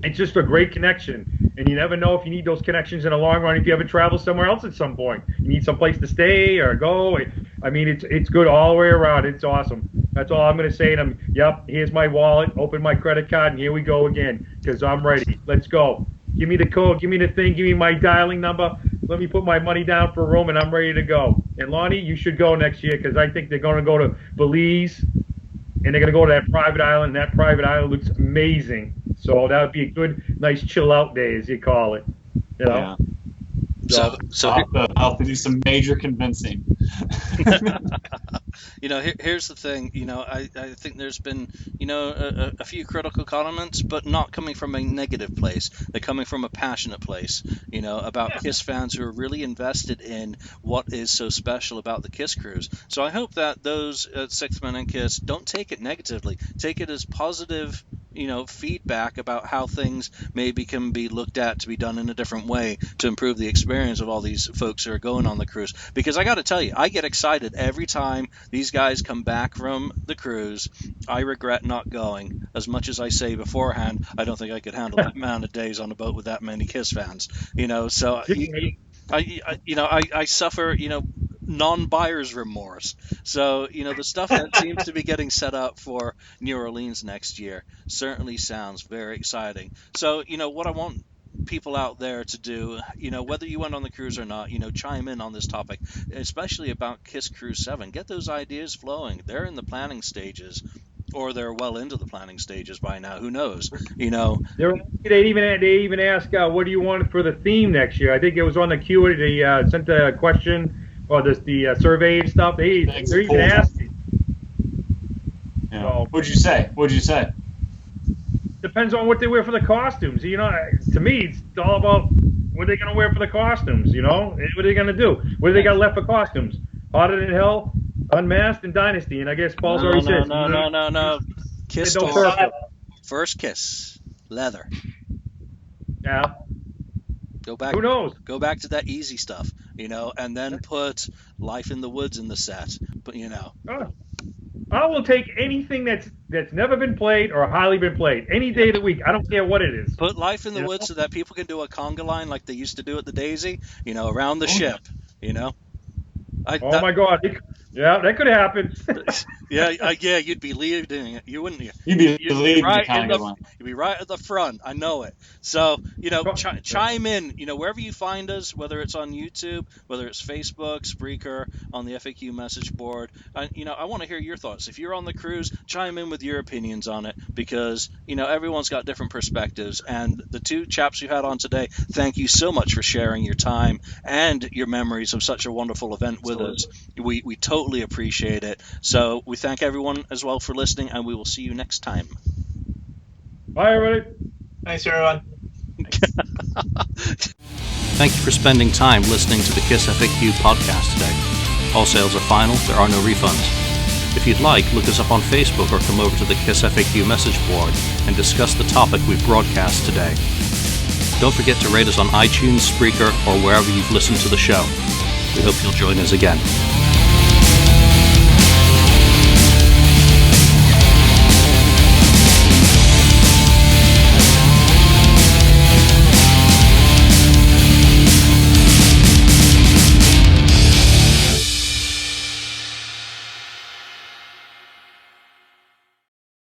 it's just a great connection. And you never know if you need those connections in the long run if you ever travel somewhere else at some point. You need some place to stay or go. I mean, it's good all the way around. It's awesome. That's all I'm going to say to them. Yep, here's my wallet. Open my credit card, and here we go again because I'm ready. Let's go. Give me the code. Give me the thing. Give me my dialing number. Let me put my money down for a room, and I'm ready to go. And Lonnie, you should go next year because I think they're going to go to Belize, and they're going to go to that private island. That private island looks amazing. So that would be a good, nice chill-out day, as you call it. You know? Yeah. So I'll have to do some major convincing. Here's the thing. I think there's been, a few critical comments, but not coming from a negative place. They're coming from a passionate place, about KISS fans who are really invested in what is so special about the KISS Cruise. So I hope that those at Sixth Men and KISS don't take it negatively. Take it as positive, feedback about how things maybe can be looked at to be done in a different way to improve the experience of all these folks who are going on the cruise. Because I got to tell you, I get excited every time these guys come back from the cruise. I regret not going. As much as I say beforehand, I don't think I could handle that amount of days on a boat with that many KISS fans. So I suffer, non-buyer's remorse. So, the stuff that seems to be getting set up for New Orleans next year certainly sounds very exciting. So, what I want people out there to do, whether you went on the cruise or not, chime in on this topic, especially about KISS Cruise VII. Get those ideas flowing. They're in the planning stages, or they're well into the planning stages by now. Who knows? They even ask, what do you want for the theme next year? I think it was on the Q. They sent a question or the survey and stuff. They're even asking. Yeah. So, What'd you say? Depends on what they wear for the costumes. To me, it's all about what they're going to wear for the costumes. What are they going to do? What do they got left for costumes? Hotter Than Hell, Unmasked, and Dynasty. And I guess Paul's already said. No. KISS First Kiss, leather. Yeah. Go back. Who knows? Go back to that easy stuff, and then put Life in the Woods in the set. But I will take anything that's never been played or hardly been played any day of the week. I don't care what it is. Put Life in the Woods so that people can do a conga line like they used to do at the Daisy, around the ship. My God. Yeah, that could happen. Yeah, you'd be leading it. You wouldn't. You'd be right You'd be right at the front. I know it. So chime in. Wherever you find us, whether it's on YouTube, whether it's Facebook, Spreaker, on the FAQ message board. I want to hear your thoughts. If you're on the cruise, chime in with your opinions on it because everyone's got different perspectives. And the two chaps you had on today, thank you so much for sharing your time and your memories of such a wonderful event with us. We totally appreciate it. So we thank everyone as well for listening, and we will see you next time. Bye, everybody. Thanks, everyone. Thank you for spending time listening to the KISS FAQ podcast today. All sales are final. There are no refunds. If you'd like, look us up on Facebook or come over to the KISS FAQ message board and discuss the topic we broadcast today. Don't forget to rate us on iTunes, Spreaker, or wherever you've listened to the show. We hope you'll join us again.